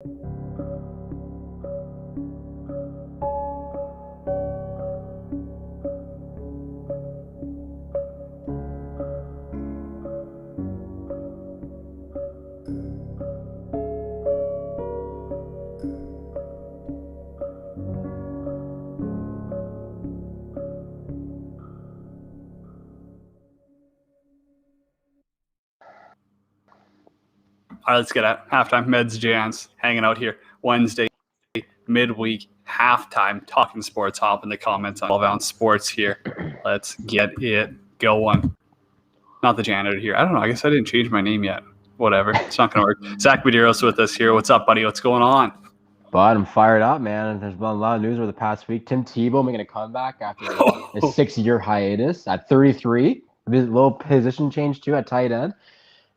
All right, let's get at halftime. Meds Jans hanging out here Wednesday, midweek, halftime, talking sports. Hop in the comments on 12-ounce sports here. Let's get it going. Not the janitor here. I don't know. I guess I didn't change my name yet. Whatever. It's not going to work. Zach Medeiros with us here. What's up, buddy? What's going on? But I'm fired up, man. There's been a lot of news over the past week. Tim Tebow making a comeback after a 6-year hiatus at 33. A little position change, too, at tight end.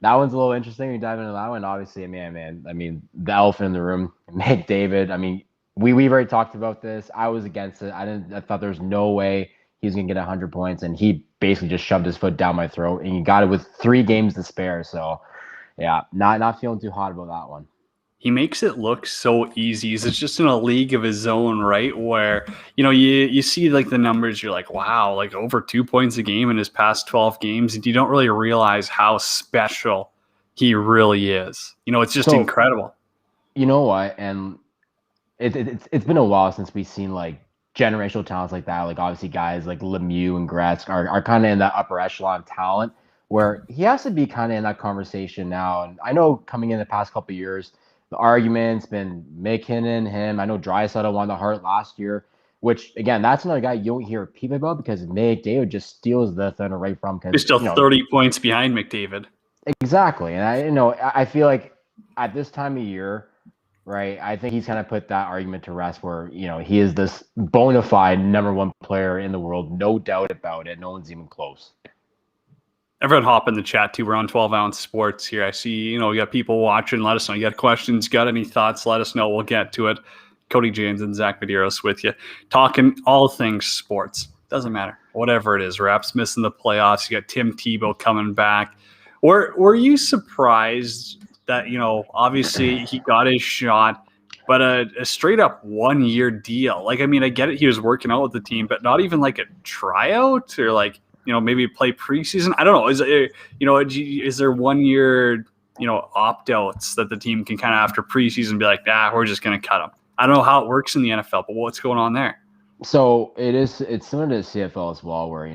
That one's a little interesting. We dive into that one. Obviously, the elephant in the room, McDavid. I mean, we've already talked about this. I was against it. I thought there was no way he was going to get 100 points, and he basically just shoved his foot down my throat, and he got it with 3 games to spare. So, yeah, not feeling too hot about that one. He makes it look so easy. It's just in a league of his own, right? Where, you see like the numbers, you're like, wow, like over 2 points a game in his past 12 games. And you don't really realize how special he really is. It's just incredible. You know what? And it's been a while since we've seen like generational talents like that. Like obviously guys like Lemieux and Gretzky are kind of in that upper echelon of talent where he has to be kind of in that conversation now. And I know coming in the past couple of years, the argument's been McKinnon, him. I know Draisaitl won the Hart last year, which, again, that's another guy you don't hear people about because McDavid just steals the thunder right from him. He's still 30 points behind McDavid. Exactly. And I feel like at this time of year, right, I think he's kind of put that argument to rest where, he is this bona fide number 1 player in the world. No doubt about it. No one's even close. Everyone hop in the chat too. We're on 12-ounce sports here. I see, we got people watching. Let us know. You got questions, got any thoughts? Let us know. We'll get to it. Cody James and Zach Medeiros with you. Talking all things sports. Doesn't matter. Whatever it is. Raps missing the playoffs. You got Tim Tebow coming back. Were you surprised that, obviously he got his shot, but a straight up 1-year deal? Like, I get it. He was working out with the team, but not even like a tryout or like, maybe play preseason. I don't know. Is there 1 year, opt-outs that the team can kind of after preseason be like, we're just going to cut him. I don't know how it works in the NFL, but what's going on there? So it's similar to the CFL as well, where,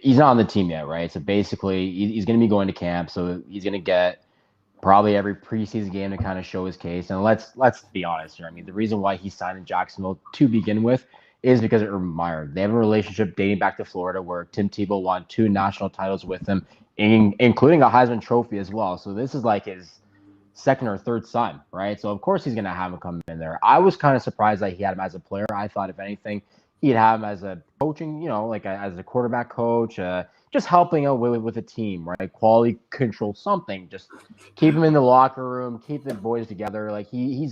he's not on the team yet, right? So basically he's going to be going to camp. So he's going to get probably every preseason game to kind of show his case. And let's be honest here. The reason why he signed in Jacksonville to begin with is because of Urban Meyer. They have a relationship dating back to Florida where Tim Tebow won 2 national titles with him, including a Heisman Trophy as well. So this is like his second or third son, right? So, of course, he's going to have him come in there. I was kind of surprised that he had him as a player. I thought, if anything, he'd have him as a coaching, as a quarterback coach, just helping out with a team, right? Quality control, something. Just keep him in the locker room, keep the boys together. Like, he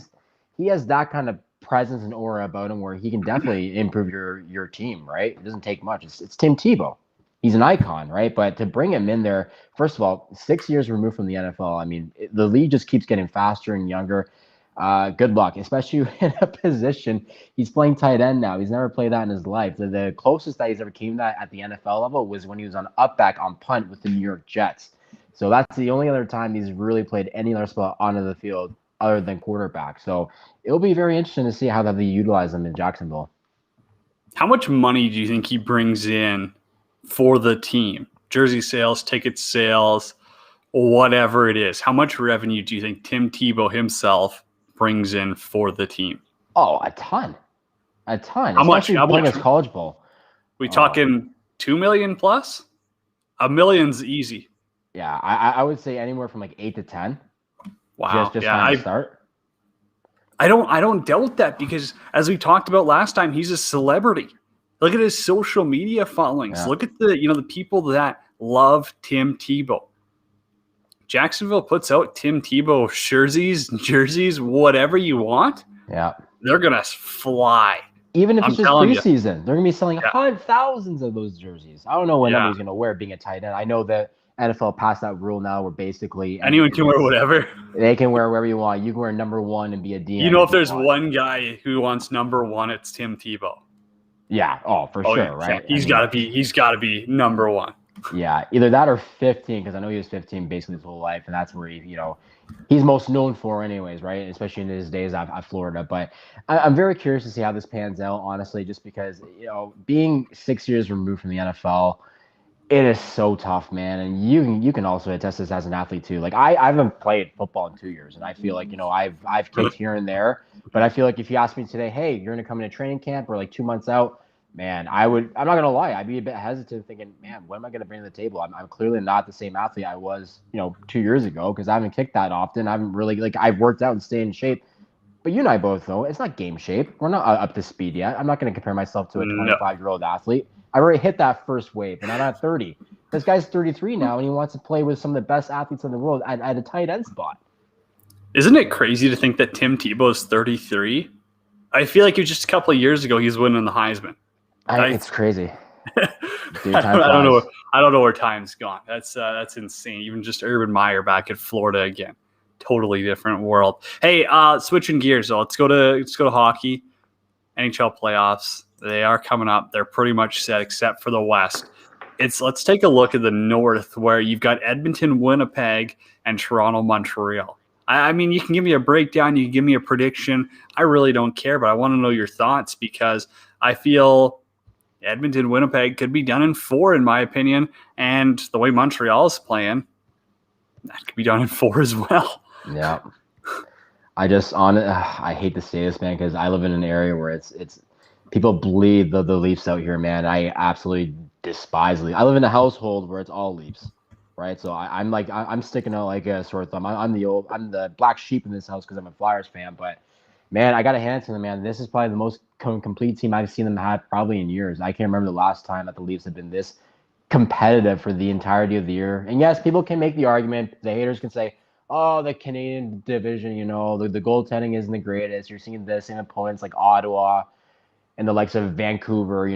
has that kind of presence and aura about him where he can definitely improve your team, right? It doesn't take much. It's Tim Tebow. He's an icon, right? But to bring him in there, first of all, 6 years removed from the NFL, the league just keeps getting faster and younger. Good luck, especially in a position. He's playing tight end now. He's never played that in his life. The closest that he's ever came to that at the NFL level was when he was on upback on punt with the New York Jets. So that's the only other time he's really played any other spot onto the field other than quarterback. So it'll be very interesting to see how they utilize him in Jacksonville. How much money do you think he brings in for the team? Jersey sales, ticket sales, whatever it is. How much revenue do you think Tim Tebow himself brings in for the team? Oh, a ton. How much? Playing his college bowl. We talking 2 million plus? $1 million's easy. Yeah, I would say anywhere from like 8 to 10. Wow. Just trying to start. I don't doubt that because as we talked about last time, he's a celebrity. Look at his social media followings. Yeah. Look at the people that love Tim Tebow. Jacksonville puts out Tim Tebow jerseys, whatever you want. Yeah. They're gonna fly. Even if it's just preseason, they're gonna be selling thousands of those jerseys. I don't know what number he's gonna wear being a tight end. I know that NFL passed that rule now where basically anyone can wear whatever. They can wear wherever you want. You can wear number 1 and be a DM. You know, if there's one guy who wants number 1, it's Tim Tebow. Yeah. Oh, for sure. Yeah. Right. He's got to be number 1. Yeah. Either that or 15, because I know he was 15 basically his whole life, and that's where he's most known for anyways, right? Especially in his days at Florida. But I'm very curious to see how this pans out, honestly, just because, being 6 years removed from the NFL, it is so tough, man. And you can also attest this as an athlete too. Like I haven't played football in 2 years, and I feel like, I've kicked here and there, but I feel like if you asked me today, hey, you're gonna come into training camp or like 2 months out, man, I'm not gonna lie, I'd be a bit hesitant thinking, man, what am I gonna bring to the table? I'm clearly not the same athlete I was, 2 years ago, because I haven't kicked that often. I haven't really I've worked out and stayed in shape. But you and I both know it's not game shape. We're not up to speed yet. I'm not going to compare myself to a 25-year-old athlete. I already hit that first wave, and I'm at 30. This guy's 33 now, and he wants to play with some of the best athletes in the world at a tight end spot. Isn't it crazy to think that Tim Tebow is 33? I feel like just a couple of years ago he was winning the Heisman. It's crazy. Dude, I don't know where time's gone. That's insane. Even just Urban Meyer back at Florida again. Totally different world. Hey, switching gears though. Let's go to hockey. NHL playoffs. They are coming up. They're pretty much set except for the West. Let's take a look at the North, where you've got Edmonton, Winnipeg, and Toronto, Montreal. I mean, you can give me a breakdown, you can give me a prediction. I really don't care, but I want to know your thoughts, because I feel Edmonton, Winnipeg could be done in 4, in my opinion, and the way Montreal is playing, that could be done in 4 as well. Yeah. I hate to say this, man, because I live in an area where it's people bleed the Leafs out here, man. I absolutely despise Leafs. I live in a household where it's all Leafs, right? So I'm sticking out like a sore thumb. I'm the black sheep in this house because I'm a Flyers fan. But man, I got to hand it to them, man. This is probably the most complete team I've seen them have probably in years. I can't remember the last time that the Leafs have been this competitive for the entirety of the year. And yes, people can make the argument. The haters can say, oh, the Canadian division, the goaltending isn't the greatest. You're seeing the same opponents like Ottawa and the likes of Vancouver,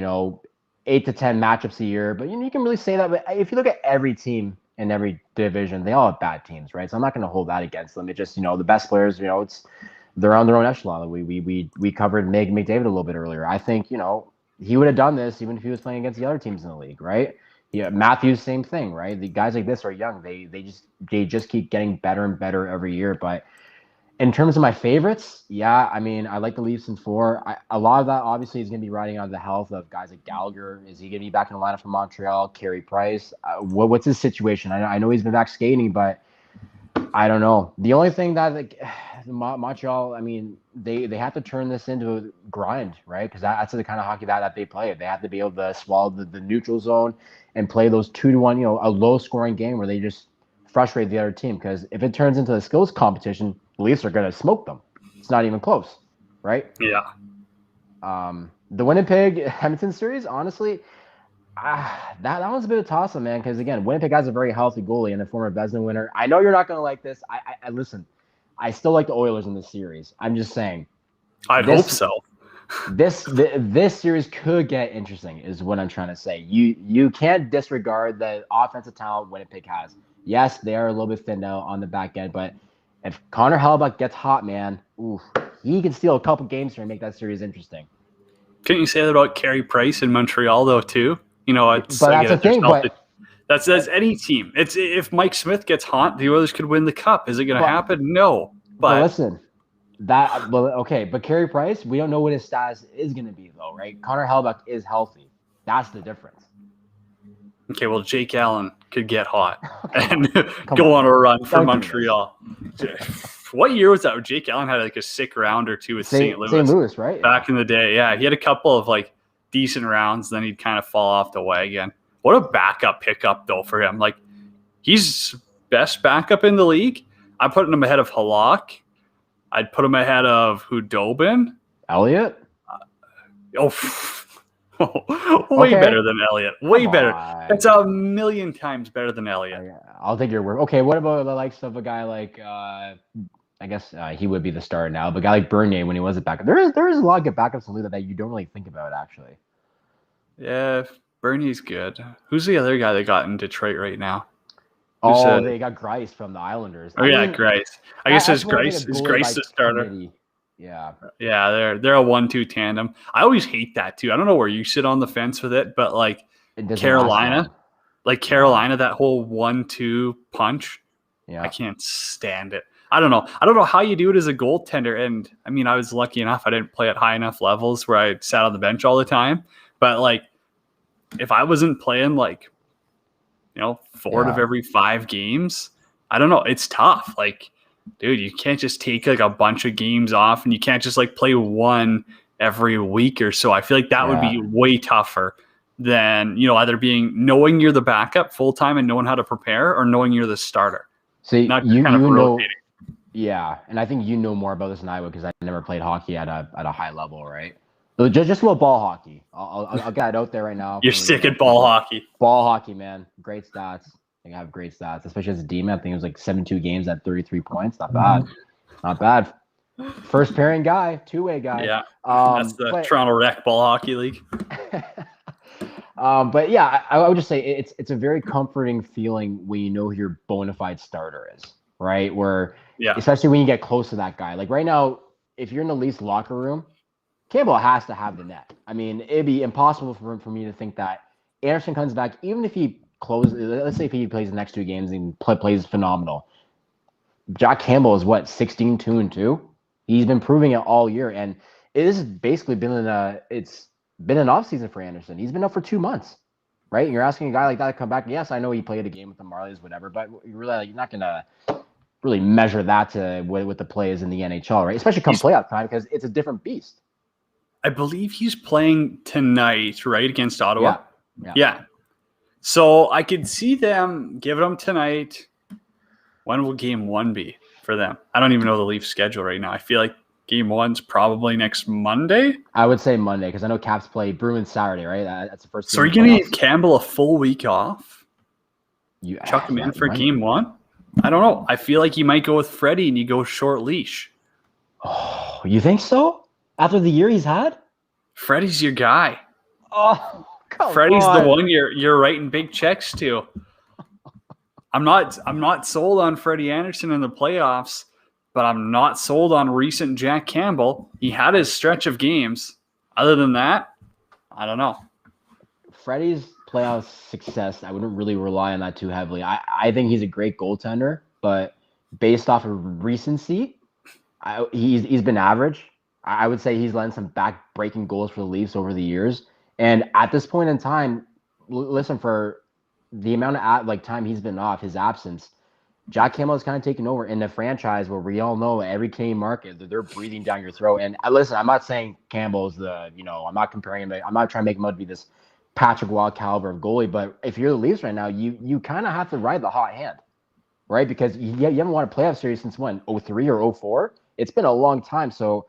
8 to 10 matchups a year. But you can really say that. But if you look at every team in every division, they all have bad teams, right? So I'm not going to hold that against them. It just, the best players, they're on their own echelon. We covered Meg McDavid a little bit earlier. I think, he would have done this even if he was playing against the other teams in the league, right? Yeah, Matthews, same thing, right? The guys like this are young. They just keep getting better and better every year. But in terms of my favorites, yeah, I mean, I like the Leafs in 4. A lot of that obviously is going to be riding on the health of guys like Gallagher. Is he going to be back in the lineup for Montreal? Carey Price. What's his situation? I know he's been back skating, but I don't know. The only thing that Montreal, I mean, they have to turn this into a grind, right? Because that's the kind of hockey that they play. They have to be able to swallow the neutral zone and play those 2-1, a low-scoring game where they just frustrate the other team. Because if it turns into a skills competition, the Leafs are going to smoke them. It's not even close, right? Yeah. The Winnipeg Edmonton series, honestly, that one's a bit of a toss-up, man. Because again, Winnipeg has a very healthy goalie and a former Vezina winner. I know you're not going to like this. I listen. I still like the Oilers in this series. I'm just saying. I'd hope so. This series could get interesting, is what I'm trying to say. You can't disregard the offensive talent Winnipeg has. Yes, they are a little bit thinned out on the back end, but if Connor Hellebuyck gets hot, man, he can steal a couple games here and make that series interesting. Couldn't you say that about Carey Price in Montreal though too? But that's the thing. But that's any team. It's if Mike Smith gets hot, the Oilers could win the cup. Is it going to happen? No. But listen. But Carey Price, we don't know what his status is going to be, though, right? Connor Hellebuyck is healthy. That's the difference. Okay, well, Jake Allen could get hot and go on a run for Montreal. What year was that? Jake Allen had a sick round or two with St. Louis. St. Louis, right? Back in the day, yeah. He had a couple of decent rounds, then he'd kind of fall off the wagon. What a backup pickup, though, for him. He's best backup in the league. I'm putting him ahead of Halak. I'd put him ahead of Hudobin. Elliott? Way better than Elliott. Way better. That's a million times better than Elliott. I'll take your word. Okay, what about the likes of a guy like, I guess he would be the star now, but a guy like Bernier when he was a backup. There is a lot of good backups in the league that you don't really think about, actually. Yeah, Bernier's good. Who's the other guy that got in Detroit right now? Oh, they got Grice from the Islanders. Oh, yeah, Grice. I guess it's Grice. Is Grice the starter? Committee. Yeah. Yeah, they're a 1-2 tandem. I always hate that too. I don't know where you sit on the fence with it, but like Carolina, that whole 1-2 punch. Yeah. I can't stand it. I don't know. I don't know how you do it as a goaltender. And I mean, I was lucky enough. I didn't play at high enough levels where I sat on the bench all the time. But like, if I wasn't playing like, 4 of every 5 games, I don't know. It's tough. Like, dude, you can't just take like a bunch of games off, and you can't just like play one every week or so. I feel like that would be way tougher than, either knowing you're the backup full time and knowing how to prepare, or knowing you're the starter. So you know, yeah, and I think you know more about this than I would, because I never played hockey at a high level, right? So just a little ball hockey. I'll get it out there right now. You're sick at ball hockey. Ball hockey, man. Great stats. I have great stats, especially as a D-man. I think it was like 72 games at 33 points. Not bad. Not bad. First pairing guy, two-way guy. Yeah, that's the Toronto Rec Ball Hockey League. But yeah, I would just say it's a very comforting feeling when you know who your bona fide starter is, right? Where, especially when you get close to that guy. Like right now, if you're in the Leafs locker room, Campbell has to have the net. I mean, it'd be impossible for me to think that Anderson comes back, even if he closes. Let's say if he plays the next 2 games and plays phenomenal. Jack Campbell is 16-2-2. He's been proving it all year, and it has basically been it's been an off season for Anderson. He's been up for 2 months, right? And you're asking a guy like that to come back. Yes, I know he played a game with the Marlies, whatever, but you're not gonna really measure that to with the plays in the NHL, right? Especially come playoff time, because it's a different beast. I believe he's playing tonight, right, against Ottawa. Yeah. So I could see them giving him tonight. When will game 1 be for them? I don't even know the Leafs schedule right now. I feel like game 1's probably next Monday. I would say Monday, because I know Caps play Bruins Saturday, right? That's the first. So are you going to give Campbell a full week off? You chuck him in for game 1? I don't know. I feel like you might go with Freddie and you go short leash. Oh, you think so? After the year he's had? Freddie's your guy. Oh, come Freddie's on. the one you're writing big checks to. I'm not sold on Freddie Anderson in the playoffs, but I'm not sold on recent Jack Campbell. He had his stretch of games. Other than that, I don't know. Freddie's playoff success, I wouldn't really rely on that too heavily. I think he's a great goaltender, but based off of recency, he's been average. I would say he's letting some back-breaking goals for the Leafs over the years. And at this point in time, listen, for the amount of time he's been off, his absence, Jack Campbell is kind of taking over in the franchise where we all know every Canadian market, they're breathing down your throat. And listen, I'm not saying Campbell's I'm not comparing him. I'm not trying to make him out to be this Patrick Waugh caliber of goalie. But if you're the Leafs right now, you kind of have to ride the hot hand, right? Because you haven't won a playoff series since when, 03 or 04? It's been a long time. So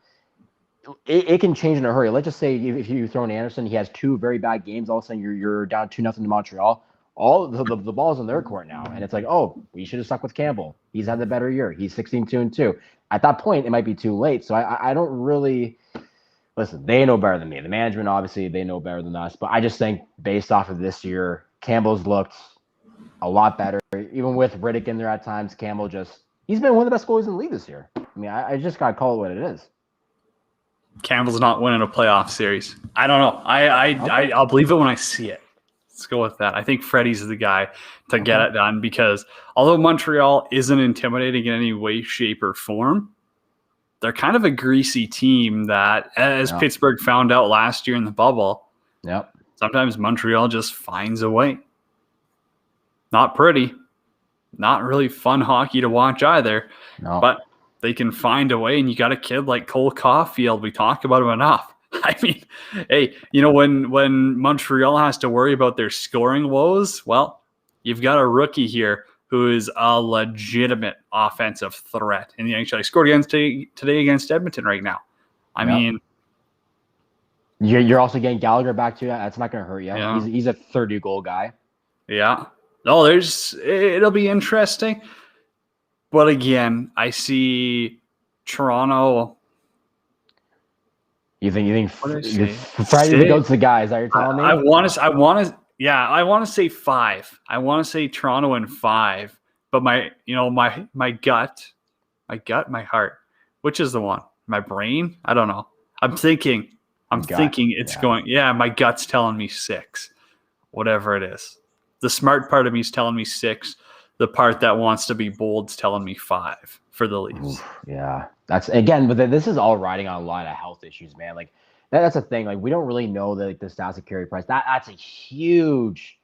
it can change in a hurry. Let's just say if you throw in Anderson, he has 2 very bad games. All of a sudden, you're down 2-0 to Montreal. All the ball's in their court now, and it's like, oh, we should have stuck with Campbell. He's had the better year. He's 16-2-2. At that point, it might be too late. So I don't really listen. They know better than me. The management, obviously, they know better than us. But I just think based off of this year, Campbell's looked a lot better. Even with Riddick in there at times, Campbell he's been one of the best goalies in the league this year. I mean, I just gotta call it what it is. Campbell's not winning a playoff series. I don't know. I'll believe it when I see it. Let's go with that. I think Freddie's the guy to get it done, because although Montreal isn't intimidating in any way, shape, or form, they're kind of a greasy team that, as Pittsburgh found out last year in the bubble, sometimes Montreal just finds a way. Not pretty. Not really fun hockey to watch either. No. But they can find a way, and you got a kid like Cole Caulfield. We talk about him enough. I mean, hey, when Montreal has to worry about their scoring woes, well, you've got a rookie here who is a legitimate offensive threat in the NHL. He scored today against Edmonton right now. I mean, you're also getting Gallagher back too. That's not going to hurt you. Yeah. He's a 30-goal guy. Yeah. No, it'll be interesting. But again, I see Toronto. You think Friday goes to the guys? Are you telling me? I want to say 5. I want to say Toronto in 5. But my gut, my heart, which is the one? My brain? I don't know. I'm thinking it's going, my gut's telling me 6, whatever it is. The smart part of me is telling me 6. The part that wants to be bold is telling me 5 for the Leafs. Oof, yeah, that's again, but this is all riding on a lot of health issues, man. Like that's the thing. Like we don't really know the stats of Carey Price. That's a huge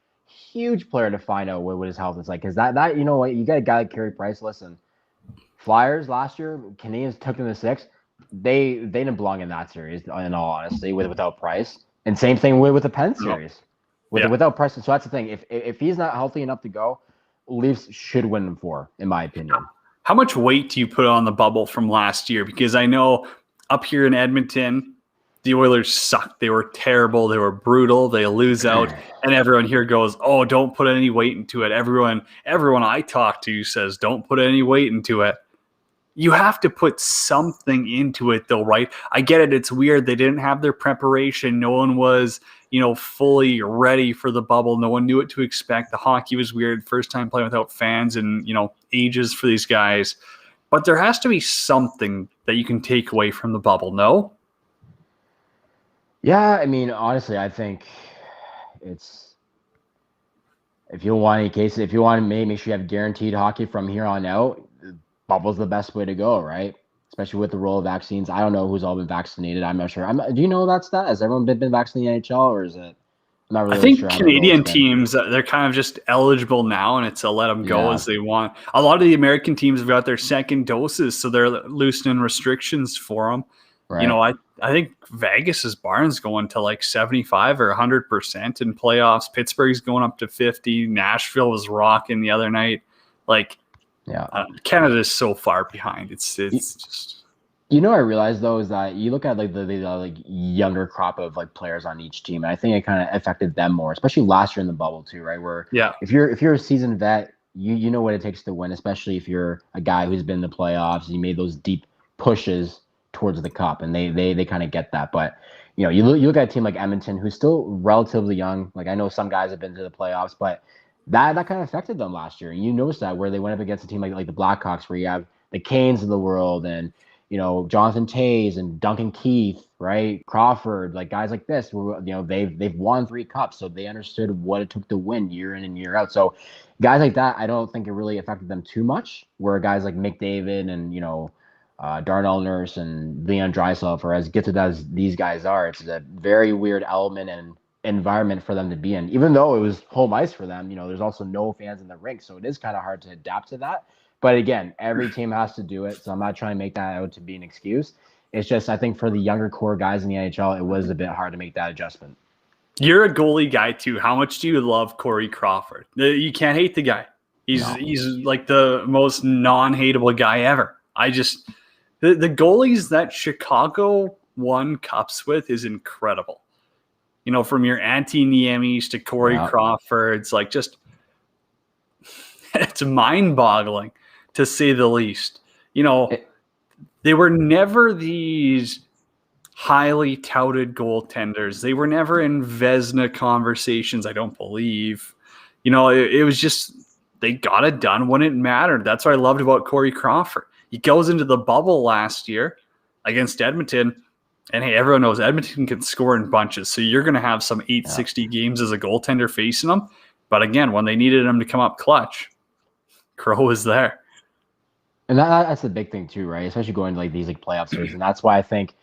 player to find out what his health is like. Because that you know what, you got a guy like Carey Price. Listen, Flyers last year, Canadians took them to 6. They didn't belong in that series, in all honesty, without Price. And same thing with the Penn series, without Price. So that's the thing. If he's not healthy enough to go, Leafs should win in 4, in my opinion. How much weight do you put on the bubble from last year? Because I know up here in Edmonton, the Oilers sucked. They were terrible. They were brutal. They lose out. And everyone here goes, oh, don't put any weight into it. Everyone I talk to says, don't put any weight into it. You have to put something into it, though, right? I get it. It's weird. They didn't have their preparation. No one was, fully ready for the bubble. No one knew what to expect. The hockey was weird. First time playing without fans and, ages for these guys. But there has to be something that you can take away from the bubble, no? Yeah, I mean, honestly, I think it's if you want to make sure you have guaranteed hockey from here on out, bubble's the best way to go, right? Especially with the role of vaccines. I don't know who's all been vaccinated. I'm not sure. Do you know that stat? Has everyone been vaccinated in the NHL, or is it? I'm not really I think sure. Canadian teams, they're kind of just eligible now, and it's a let them go as they want. A lot of the American teams have got their second doses, so they're loosening restrictions for them. Right. I think Vegas's barn's going to like 75 or 100% in playoffs. Pittsburgh's going up to 50. Nashville was rocking the other night. Canada is so far behind. It's just. I realized though is that you look at like the younger crop of like players on each team, and I think it kind of affected them more, especially last year in the bubble too, right? Where if you're a seasoned vet, you know what it takes to win, especially if you're a guy who's been in the playoffs. You made those deep pushes towards the cup, and they kind of get that. But you look at a team like Edmonton, who's still relatively young. Like I know some guys have been to the playoffs, but that kind of affected them last year. And you noticed that where they went up against a team like the Blackhawks, where you have the Canes of the world and Jonathan Toews and Duncan Keith, right? Crawford, like guys like this, who they've won 3 cups, so they understood what it took to win year in and year out. So guys like that, I don't think it really affected them too much. Where guys like McDavid and Darnell Nurse and Leon Draisaitl, as gifted as these guys are, it's a very weird element and environment for them to be in. Even though it was home ice for them, there's also no fans in the rink, so it is kind of hard to adapt to that. But again, every team has to do it, so I'm not trying to make that out to be an excuse. It's just I think for the younger core guys in the NHL, it was a bit hard to make that adjustment. You're a goalie guy too. How much do you love Corey Crawford? You can't hate the guy. He's like the most non-hateable guy ever. The goalies that Chicago won cups with is incredible. From your Antti Niemis to Corey Crawford's, like just it's mind-boggling to say the least. They were never these highly touted goaltenders. They were never in Vezina conversations, I don't believe. It was just they got it done when it mattered. That's what I loved about Corey Crawford. He goes into the bubble last year against Edmonton, and hey, everyone knows Edmonton can score in bunches, so you're going to have some 860 games as a goaltender facing them. But again, when they needed him to come up clutch, Crow was there. And that's the big thing too, right? Especially going to like these like playoff series, and that's why I think,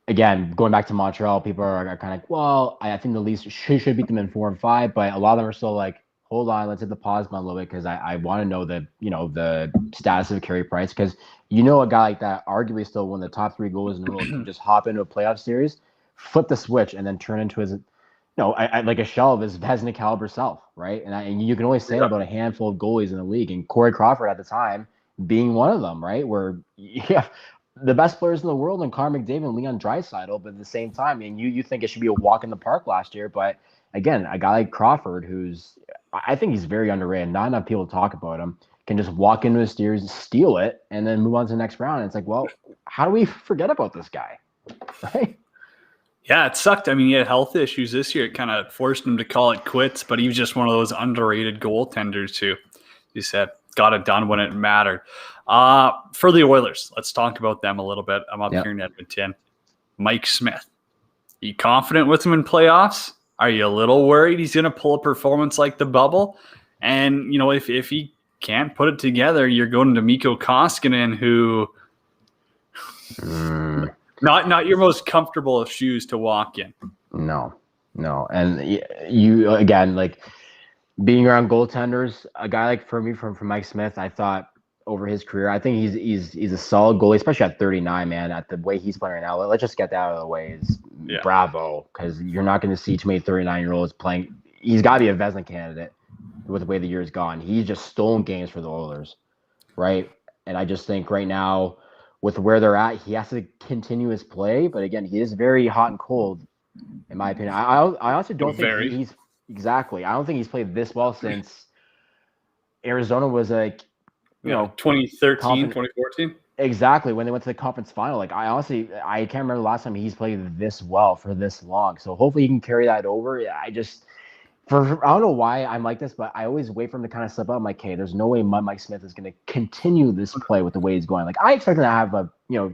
again, going back to Montreal, people are kind of like, well, I think the Leafs should beat them in 4 and 5, but a lot of them are still like, hold on, let's hit the pause button a little bit because I want to know the status of Carey Price, because a guy like that, arguably still one of the top 3 goalies in the world, can just hop into a playoff series, flip the switch, and then turn into his, like a shell of his Vezina caliber self, right? And you can only say about a handful of goalies in the league, and Corey Crawford at the time being one of them, right? Where the best players in the world and Connor McDavid and Leon Draisaitl, but at the same time, you think it should be a walk in the park last year, but again, a guy like Crawford, I think he's very underrated. Not enough people talk about him. Can just walk into a series, steal it, and then move on to the next round. And it's like, well, how do we forget about this guy? Right? Yeah, it sucked. I mean, he had health issues this year. It kind of forced him to call it quits, but he was just one of those underrated goaltenders too. You said got it done when it mattered. For the Oilers, let's talk about them a little bit. I'm up here in Edmonton. Mike Smith. You confident with him in playoffs? Are you a little worried he's going to pull a performance like the bubble? And, if he can't put it together, you're going to Mikko Koskinen, who not your most comfortable of shoes to walk in. No. And you, again, like being around goaltenders, a guy like for me from Mike Smith, I thought over his career, I think he's a solid goalie, especially at 39, man. At the way he's playing right now, let's just get that out of the way. Bravo, because you're not going to see too many 39-year-olds playing. He's got to be a Vezina candidate with the way the year's gone. He's just stolen games for the Oilers, right? And I just think right now, with where they're at, he has to continue his play. But again, he is very hot and cold, in my opinion. I also don't think he's exactly. I don't think he's played this well since Arizona was like. 2013, 2014. Exactly, when they went to the conference final. Like, I can't remember the last time he's played this well for this long. So hopefully he can carry that over. I don't know why I'm like this, but I always wait for him to kind of slip up. I'm like, hey, there's no way Mike Smith is going to continue this play with the way he's going. Like, I expect him to have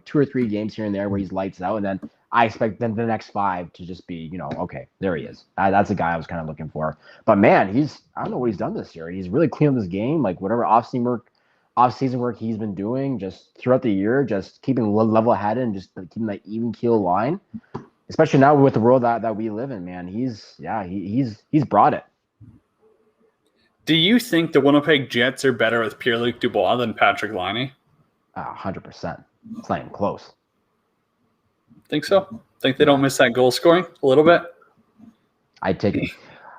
2 or 3 games here and there where he's lights out, and then I expect then the next 5 to just be, okay, there he is. That's a guy I was kind of looking for. But man, I don't know what he's done this year. He's really cleaned up his game. Like, whatever off-season work he's been doing just throughout the year, just keeping level-headed and just keeping that even keel line, especially now with the world that we live in, man. He's brought it. Do you think the Winnipeg Jets are better with Pierre-Luc Dubois than Patrick Laine? 100%. It's not even close. Think so? Think they don't miss that goal scoring a little bit? I take it.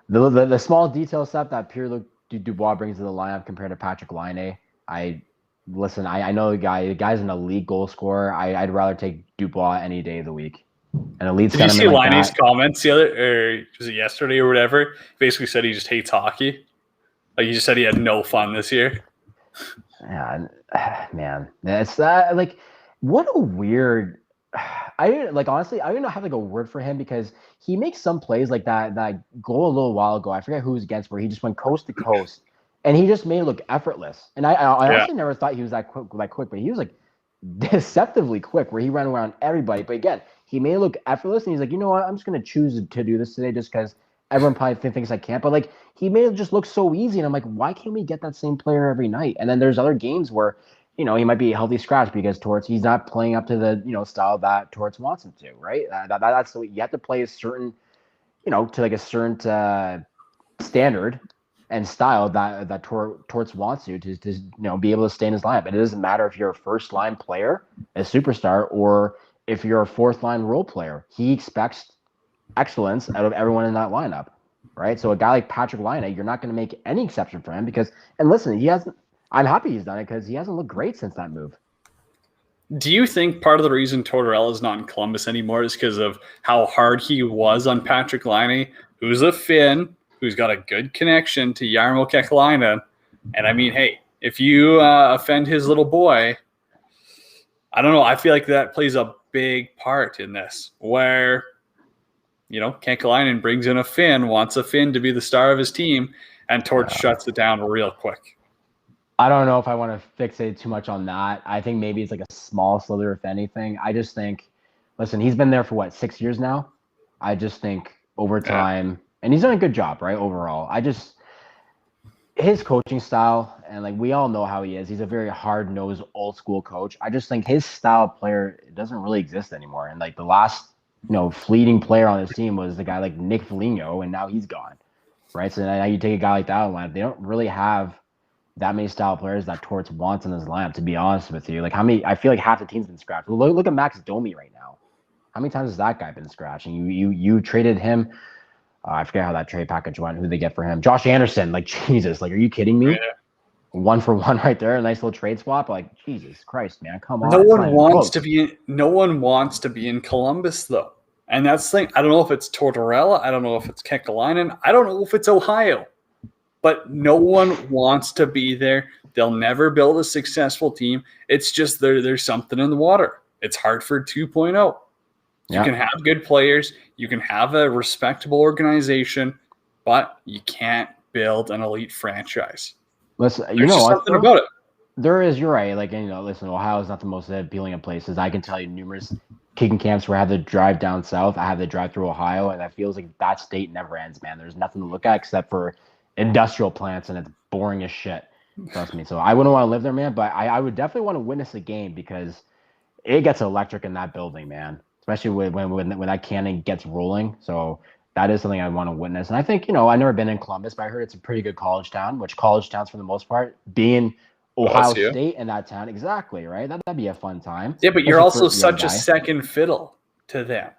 The small detail stuff that Pierre-Luc Dubois brings to the lineup compared to Patrick Laine. I know the guy's an elite goal scorer. I'd rather take Dubois any day of the week. An elite. Did you see Laine's comments was it yesterday or whatever? He basically said he just hates hockey. Like, he just said he had no fun this year. Yeah, man, it's like, what a weird. Honestly, I don't know how to go word for him, because he makes some plays like that goal a little while ago. I forget who was against, where he just went coast to coast. And he just made it look effortless. And I actually never thought he was that quick, but he was like deceptively quick, where he ran around everybody. But again, he made it look effortless, and he's like, you know what, I'm just going to choose to do this today just because everyone probably thinks I can't. But like, he made it just look so easy. And I'm like, why can't we get that same player every night? And then there's other games where, he might be a healthy scratch because he's not playing up to the, style that Torts wants him to, right? That's the way you have to play a certain, to like a certain standard and style that Torts wants you to be able to stay in his lineup. And it doesn't matter if you're a first line player, a superstar, or if you're a fourth line role player. He expects excellence out of everyone in that lineup, right? So a guy like Patrick Laine, you're not going to make any exception for him and listen, he hasn't. I'm happy he's done it because he hasn't looked great since that move. Do you think part of the reason Tortorella is not in Columbus anymore is because of how hard he was on Patrick Laine, who's a Finn, who's got a good connection to Jarmo Kekalainen? And I mean, hey, if you offend his little boy, I don't know. I feel like that plays a big part in this, where, Kekalainen brings in a Finn, wants a Finn to be the star of his team, and Torch shuts it down real quick. I don't know if I want to fixate too much on that. I think maybe it's like a small slither, if anything. I just think, listen, he's been there for 6 years now. I just think over time, and he's done a good job, right? Overall, his coaching style, and like we all know how he is. He's a very hard-nosed, old-school coach. I just think his style of player doesn't really exist anymore. And like the last, fleeting player on his team was the guy like Nick Foligno, and now he's gone, right? So now you take a guy like that line. They don't really have that many style players that Torts wants in his lineup, to be honest with you. Like, I feel like half the team's been scratched. Look at Max Domi right now. How many times has that guy been scratched? And you traded him. I forget how that trade package went, who they get for him. Josh Anderson. Like, Jesus, like, are you kidding me? Yeah. 1 for 1 right there. A nice little trade swap. Like, Jesus Christ, man, come on. No one wants to be in Columbus, though. And that's the thing. I don't know if it's Tortorella. I don't know if it's Kekalainen. I don't know if it's Ohio. But no one wants to be there. They'll never build a successful team. It's just there's something in the water. It's Hartford 2.0. You can have good players. You can have a respectable organization, but you can't build an elite franchise. Listen, you There's know just what? something about it. There is, you're right. Like, listen, Ohio is not the most appealing of places. I can tell you numerous kicking camps where I have to drive down south. I have to drive through Ohio, and that feels like that state never ends, man. There's nothing to look at except for industrial plants, and it's boring as shit. Trust me. So I wouldn't want to live there, man, but I would definitely want to witness a game because it gets electric in that building, man. Especially when that cannon gets rolling. So that is something I want to witness. And I think, I've never been in Columbus, but I heard it's a pretty good college town, which college towns for the most part, being Ohio LSU. State in that town, exactly, right? That'd be a fun time. Yeah, but you're especially also for a young such a guy. second fiddle to them.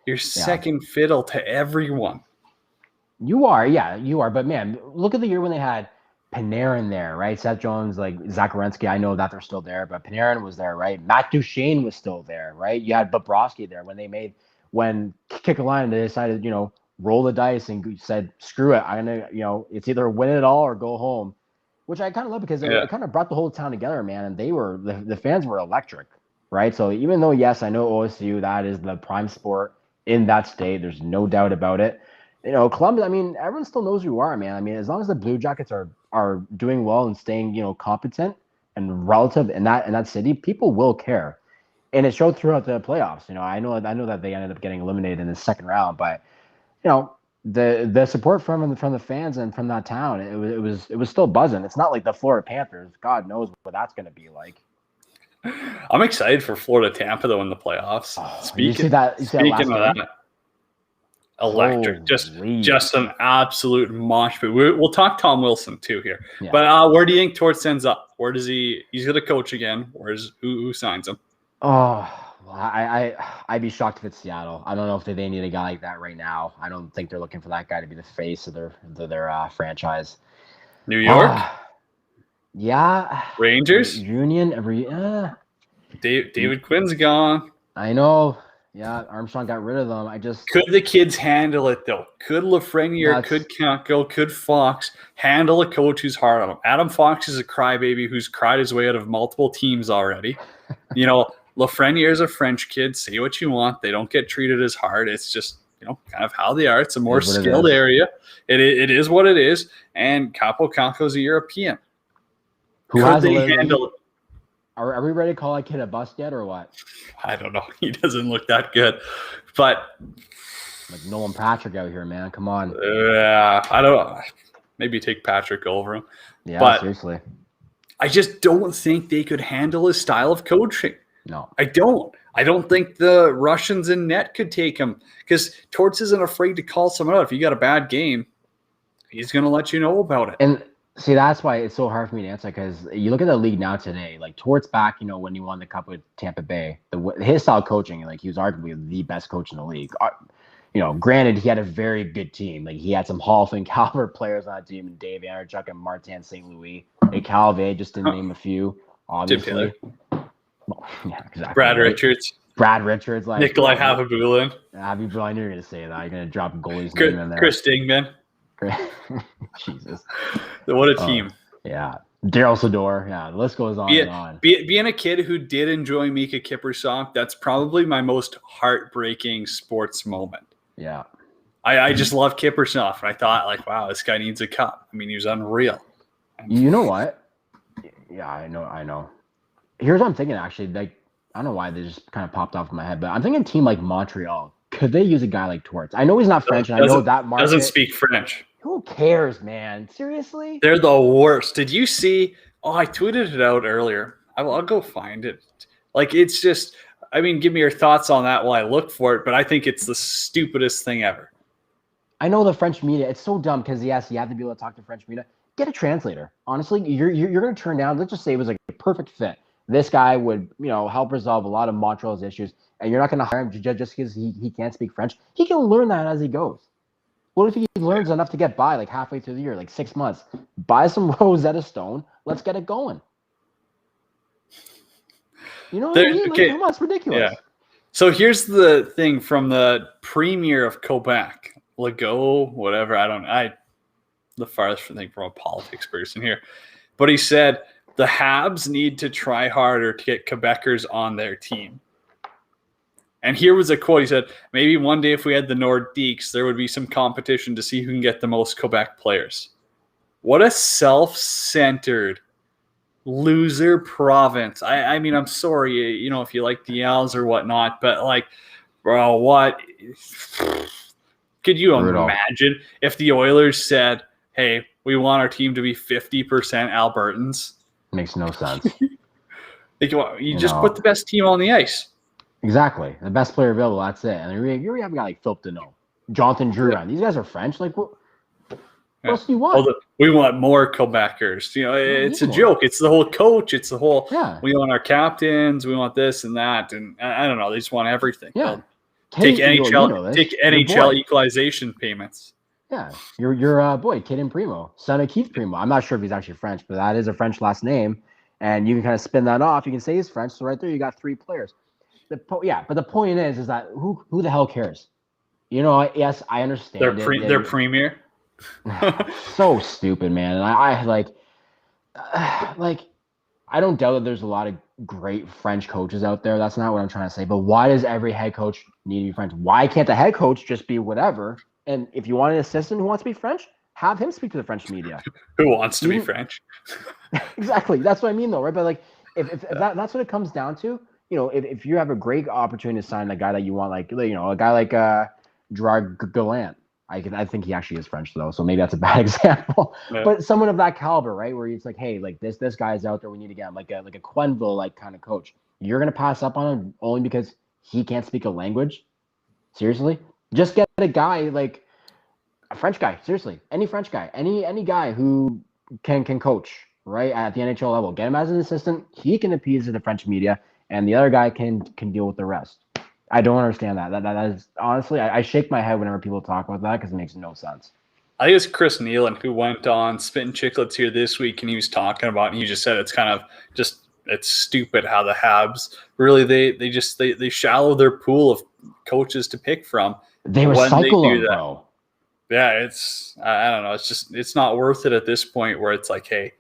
You're second fiddle to everyone. You are, yeah, you are. But man, look at the year when they had Panarin there, right? Seth Jones, like Zach Werenski, I know that they're still there, but Panarin was there, right? Matt Duchene was still there, right? You had Bobrovsky there when Kikalainen, they decided, roll the dice and said, screw it. I'm going to, it's either win it all or go home, which I kind of love because it kind of brought the whole town together, man. And the fans were electric, right? So even though, yes, I know OSU, that is the prime sport in that state. There's no doubt about it. Columbus, I mean, everyone still knows who you are, man. I mean, as long as the Blue Jackets are doing well and staying, competent and relative in that city, people will care. And it showed throughout the playoffs. I know that they ended up getting eliminated in the second round, but the support from the fans and from that town, it was still buzzing. It's not like the Florida Panthers. God knows what that's going to be like. I'm excited for Florida Tampa though in the playoffs. Speaking of that, electric, just an absolute mosh pit. We'll talk Tom Wilson too here, but where do you think Torts ends up? Where does he's going to coach again? Who signs him? Oh, I'd be shocked if it's Seattle. I don't know if they need a guy like that right now. I don't think they're looking for that guy to be the face of their franchise. New York, yeah, Rangers, Union. David Quinn's gone. I know. Yeah, Armstrong got rid of them. Could the kids handle it though? Could Lafreniere, could Canco, could Fox handle a coach who's hard on them? Adam Fox is a crybaby who's cried his way out of multiple teams already. Lafreniere is a French kid. Say what you want. They don't get treated as hard. It's just, kind of how they are. It's a more skilled area. It is what it is. And Capo Canco's a European. Could they handle it? Are we ready to call that kid a bust yet or what? I don't know. He doesn't look that good. But like Nolan Patrick out here, man. Come on. I don't know. Maybe take Patrick over him. Yeah, but seriously. I just don't think they could handle his style of coaching. No. I don't think the Russians in net could take him because Torts isn't afraid to call someone out. If you got a bad game, he's going to let you know about it. And see, that's why it's so hard for me to answer because you look at the league now today, like Torts back, when he won the cup with Tampa Bay, his style of coaching, like he was arguably the best coach in the league. Granted, he had a very good team. Like he had some Hall of Fame caliber players on that team, and Dave Andrechuk and Martin St. Louis, Calvé, just to name a few, obviously. Well, yeah, exactly. Brad Richards, like Nikolai Havabulin. I knew you were going to say that. You're going to drop a goalie's name in there. Chris Dingman. Jesus. What a team. Yeah. Daryl Sador. Yeah, the list goes on and on. Being a kid who did enjoy Mika Kiprusoff, that's probably my most heartbreaking sports moment. Yeah. I just love Kiprusoff, and I thought, like, wow, this guy needs a cup. I mean, he was unreal. You know what? Yeah, I know. Here's what I'm thinking, actually. Like, I don't know why they just kind of popped off in my head, but I'm thinking a team like Montreal. Could they use a guy like Torts? I know he's not French, and I know that market doesn't speak French. Who cares, man? Seriously? They're the worst. Did you see? Oh, I tweeted it out earlier. I'll go find it. Like, it's just, I mean, give me your thoughts on that while I look for it, but I think it's the stupidest thing ever. I know the French media. It's so dumb because, yes, you have to be able to talk to French media. Get a translator. Honestly, you're going to turn down, let's just say it was like a perfect fit. This guy would, help resolve a lot of Montreal's issues, and you're not going to hire him just because he can't speak French. He can learn that as he goes. What if he learns enough to get by like halfway through the year, like 6 months? Buy some Rosetta Stone. Let's get it going. You know what I mean? Okay. Come on, it's ridiculous. Yeah. So here's the thing from the premier of Quebec, Legault, whatever. The farthest thing from a politics person here. But he said the Habs need to try harder to get Quebecers on their team. And here was a quote. He said, maybe one day if we had the Nordiques, there would be some competition to see who can get the most Quebec players. What a self-centered loser province. I mean, I'm sorry, you know, if you like the Als or whatnot, but like, bro, what could you Brutal. imagine if the Oilers said, hey, we want our team to be 50% Albertans? Makes no sense. Like, you just put the best team on the ice. Exactly. The best player available, that's it. And you already have a guy like Philip Deneau, Jonathan Drouin. These guys are French. Like, what else do you want? We want more Quebecers. You know, it's a joke. It's the whole coach. It's the whole, we want our captains. We want this and that. And I don't know. They just want everything. Yeah. Take NHL equalization payments. Yeah. Your boy, Kaden Primo, son of Keith Primo. I'm not sure if he's actually French, but that is a French last name. And you can kind of spin that off. You can say he's French. So right there, you got 3 players. But the point is that who the hell cares? You know, yes, I understand. Their premier. So stupid, man. And I I don't doubt that there's a lot of great French coaches out there. That's not what I'm trying to say. But why does every head coach need to be French? Why can't the head coach just be whatever? And if you want an assistant who wants to be French, have him speak to the French media. Who wants to be French? Exactly. That's what I mean, though, right? But like, if that's what it comes down to, you know, if you have a great opportunity to sign a guy that you want, like, you know, a guy like Gerard Gallant. I think he actually is French though, so maybe that's a bad example. Yeah. But someone of that caliber, right, where it's like, hey, like this guy's out there, we need to get him, like a Quenneville like kind of coach. You're gonna pass up on him only because he can't speak a language? Seriously? Just get a guy like a French guy. Seriously, any French guy, any guy who can coach right at the NHL level. Get him as an assistant. He can appease the French media, and the other guy can deal with the rest. I don't understand that. That is honestly, I shake my head whenever people talk about that because it makes no sense. I think it's Chris Nealon who went on Spittin' Chicklets here this week, and he was talking about, and he just said it's kind of just, it's stupid how the Habs really they shallow their pool of coaches to pick from. They recycle them, bro. Yeah, it's, I don't know. It's just, it's not worth it at this point where it's like, hey,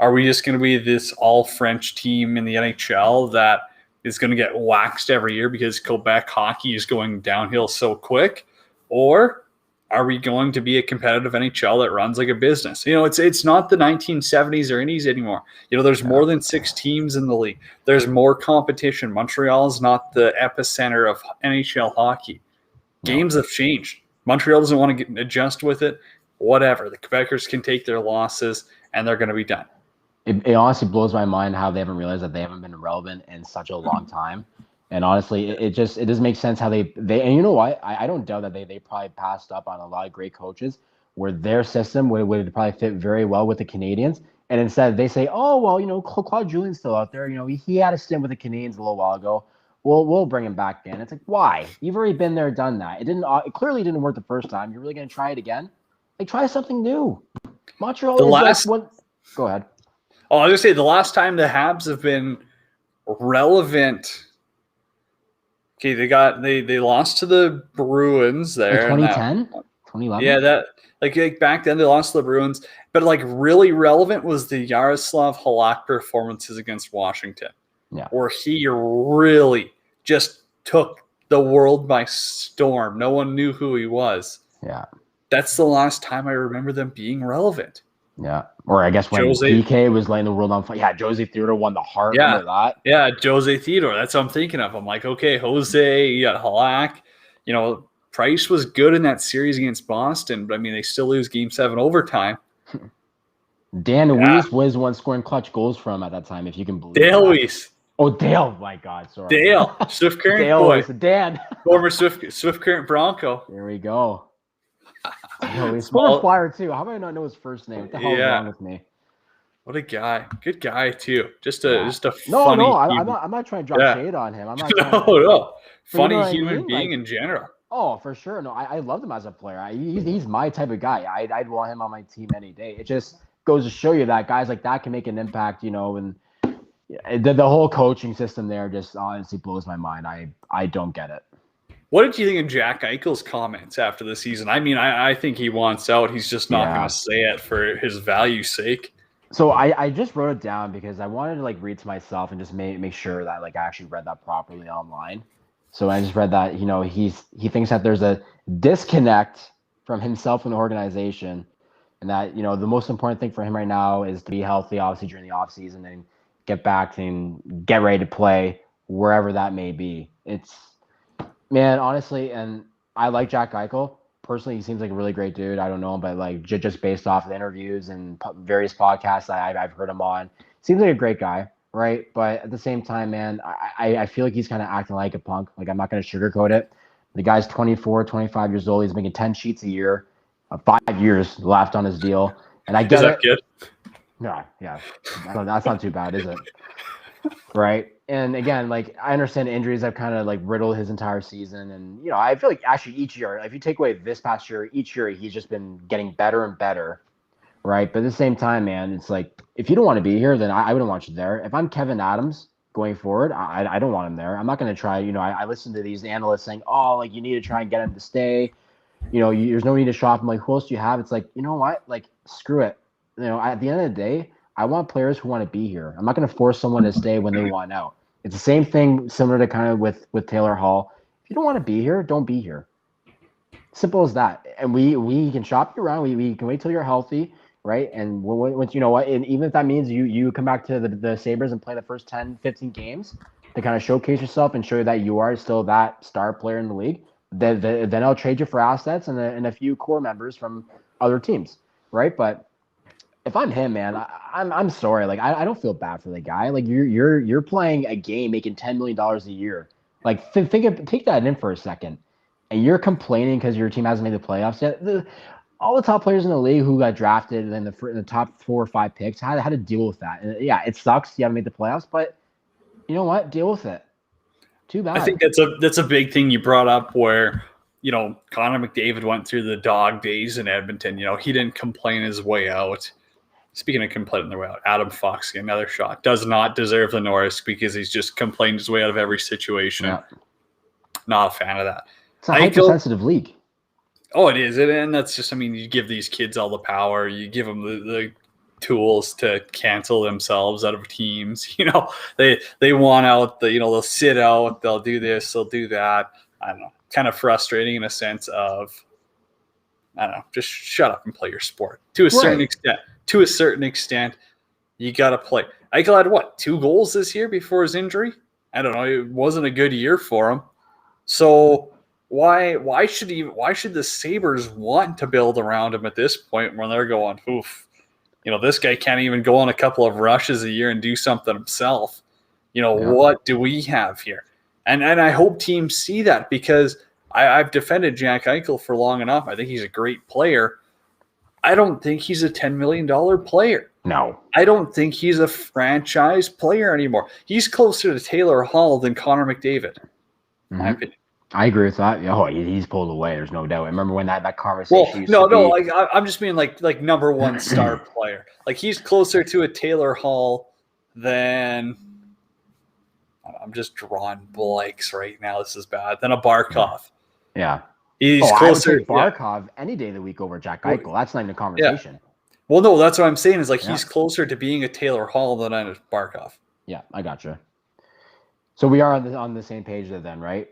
are we just going to be this all French team in the NHL that is going to get waxed every year because Quebec hockey is going downhill so quick? Or are we going to be a competitive NHL that runs like a business? You know, it's not the 1970s or 80s anymore. You know, there's more than 6 teams in the league. There's more competition. Montreal is not the epicenter of NHL hockey. Games have changed. Montreal doesn't want to adjust with it. Whatever. The Quebecers can take their losses, and they're going to be done. It honestly blows my mind how they haven't realized that they haven't been relevant in such a long time. And honestly, it doesn't make sense how they and you know what? I don't doubt that they probably passed up on a lot of great coaches where their system would probably fit very well with the Canadians. And instead they say, oh, well, you know, Claude Julien's still out there. You know, he had a stint with the Canadians a little while ago. We'll bring him back in. It's like, why? You've already been there, done that. It clearly didn't work the first time. You're really going to try it again? Like, try something new. Montreal is like one. Go ahead. Oh, I was going to say, the last time the Habs have been relevant. Okay, they lost to the Bruins there. 2010? 2011? Yeah, that like back then they lost to the Bruins. But like really relevant was the Yaroslav Halak performances against Washington. Yeah. Where he really just took the world by storm. No one knew who he was. Yeah. That's the last time I remember them being relevant. Yeah. Or I guess when PK was laying the world on fire. Yeah, Jose Theodore won the Hart. Yeah. Remember that? Yeah, Jose Theodore. That's what I'm thinking of. I'm like, okay, Jose, you got Halak. You know, Price was good in that series against Boston, but I mean, they still lose Game 7 overtime. Dan Luiz was one scoring clutch goals from at that time, if you can believe it. Dale Luiz. Oh, Dale. My God, sorry. Dale. Swift Current Dale boy. Dan. Former Swift Current Bronco. There we go. He's former Flyer too. How do I not know his first name? What the hell is wrong with me? What a guy! Good guy too. Just a no, funny. No, I'm not trying to drop shade on him. I'm not. No. Funny human being in general. Oh, for sure. No, I loved him as a player. He's my type of guy. I'd want him on my team any day. It just goes to show you that guys like that can make an impact, you know. And the whole coaching system there just honestly blows my mind. I don't get it. What did you think of Jack Eichel's comments after the season? I mean, I think he wants out. He's just not going to say it for his value's sake. So I just wrote it down because I wanted to like read to myself and just make sure that like I actually read that properly online. So I just read that, he thinks that there's a disconnect from himself and the organization and that, the most important thing for him right now is to be healthy, obviously during the offseason, and get back and get ready to play wherever that may be. It's, man, honestly, and I like Jack Eichel. Personally, he seems like a really great dude. I don't know him, but like just based off of the interviews and various podcasts I've heard him on, seems like a great guy, right? But at the same time, man, I feel like he's kind of acting like a punk. Like, I'm not going to sugarcoat it. The guy's 24, 25 years old. He's making 10 sheets a year, 5 years left on his deal. And I Is get that it. good? Yeah. That's not too bad, is it? Right. And again, like, I understand injuries have kind of like riddled his entire season. And, I feel like actually each year, if you take away this past year, each year he's just been getting better and better. Right. But at the same time, man, it's like, if you don't want to be here, then I wouldn't want you there. If I'm Kevin Adams going forward, I don't want him there. I'm not going to try, I listen to these analysts saying, oh, like, you need to try and get him to stay. There's no need to shop him. Like, who else do you have? It's like, you know what? Like, screw it. At the end of the day, I want players who want to be here. I'm not going to force someone to stay when they want out. It's the same thing, similar to kind of with Taylor Hall. If you don't want to be here, don't be here. Simple as that. And we can shop you around. We can wait till you're healthy, right? And once, you know what, and even if that means you come back to the Sabres and play the first 10, 15 games to kind of showcase yourself and show that you are still that star player in the league, then I'll trade you for assets and a few core members from other teams, right? But if I'm him, man, I'm sorry. Like, I don't feel bad for the guy. Like, you're playing a game making $10 million a year. Like, take that in for a second, and you're complaining because your team hasn't made the playoffs yet. All the top players in the league who got drafted in the top 4 or 5 picks had to deal with that. And yeah, it sucks. You haven't made the playoffs, but you know what? Deal with it. Too bad. I think that's a big thing you brought up where, Connor McDavid went through the dog days in Edmonton. He didn't complain his way out. Speaking of complaining their way out, Adam Fox, another shot, does not deserve the Norris because he's just complained his way out of every situation. Yeah. Not a fan of that. It's a hypersensitive league. Oh, it is. And that's just, you give these kids all the power. You give them the tools to cancel themselves out of teams. They want out, they'll sit out, they'll do this, they'll do that. I don't know. Kind of frustrating in a sense of, I don't know, just shut up and play your sport to a certain extent. To a certain extent, you got to play. Eichel had 2 goals this year before his injury? I don't know. It wasn't a good year for him. So why should the Sabres want to build around him at this point when they're going, oof, this guy can't even go on a couple of rushes a year and do something himself. What do we have here? And I hope teams see that because I've defended Jack Eichel for long enough. I think he's a great player. I don't think he's a $10 million player. No. I don't think he's a franchise player anymore. He's closer to Taylor Hall than Connor McDavid, in my opinion. I agree with that. Oh, he's pulled away. There's no doubt. I remember when that conversation. Like I'm just being like number one star player. Like, he's closer to a Taylor Hall than. I'm just drawing blanks right now. This is bad. Than a Barkov. Yeah. He's closer. I would take Barkov any day of the week over Jack Eichel. That's not even a conversation. Yeah. Well, no, that's what I'm saying is he's closer to being a Taylor Hall than a Barkov. Yeah, I gotcha. So we are on the same page there then, right?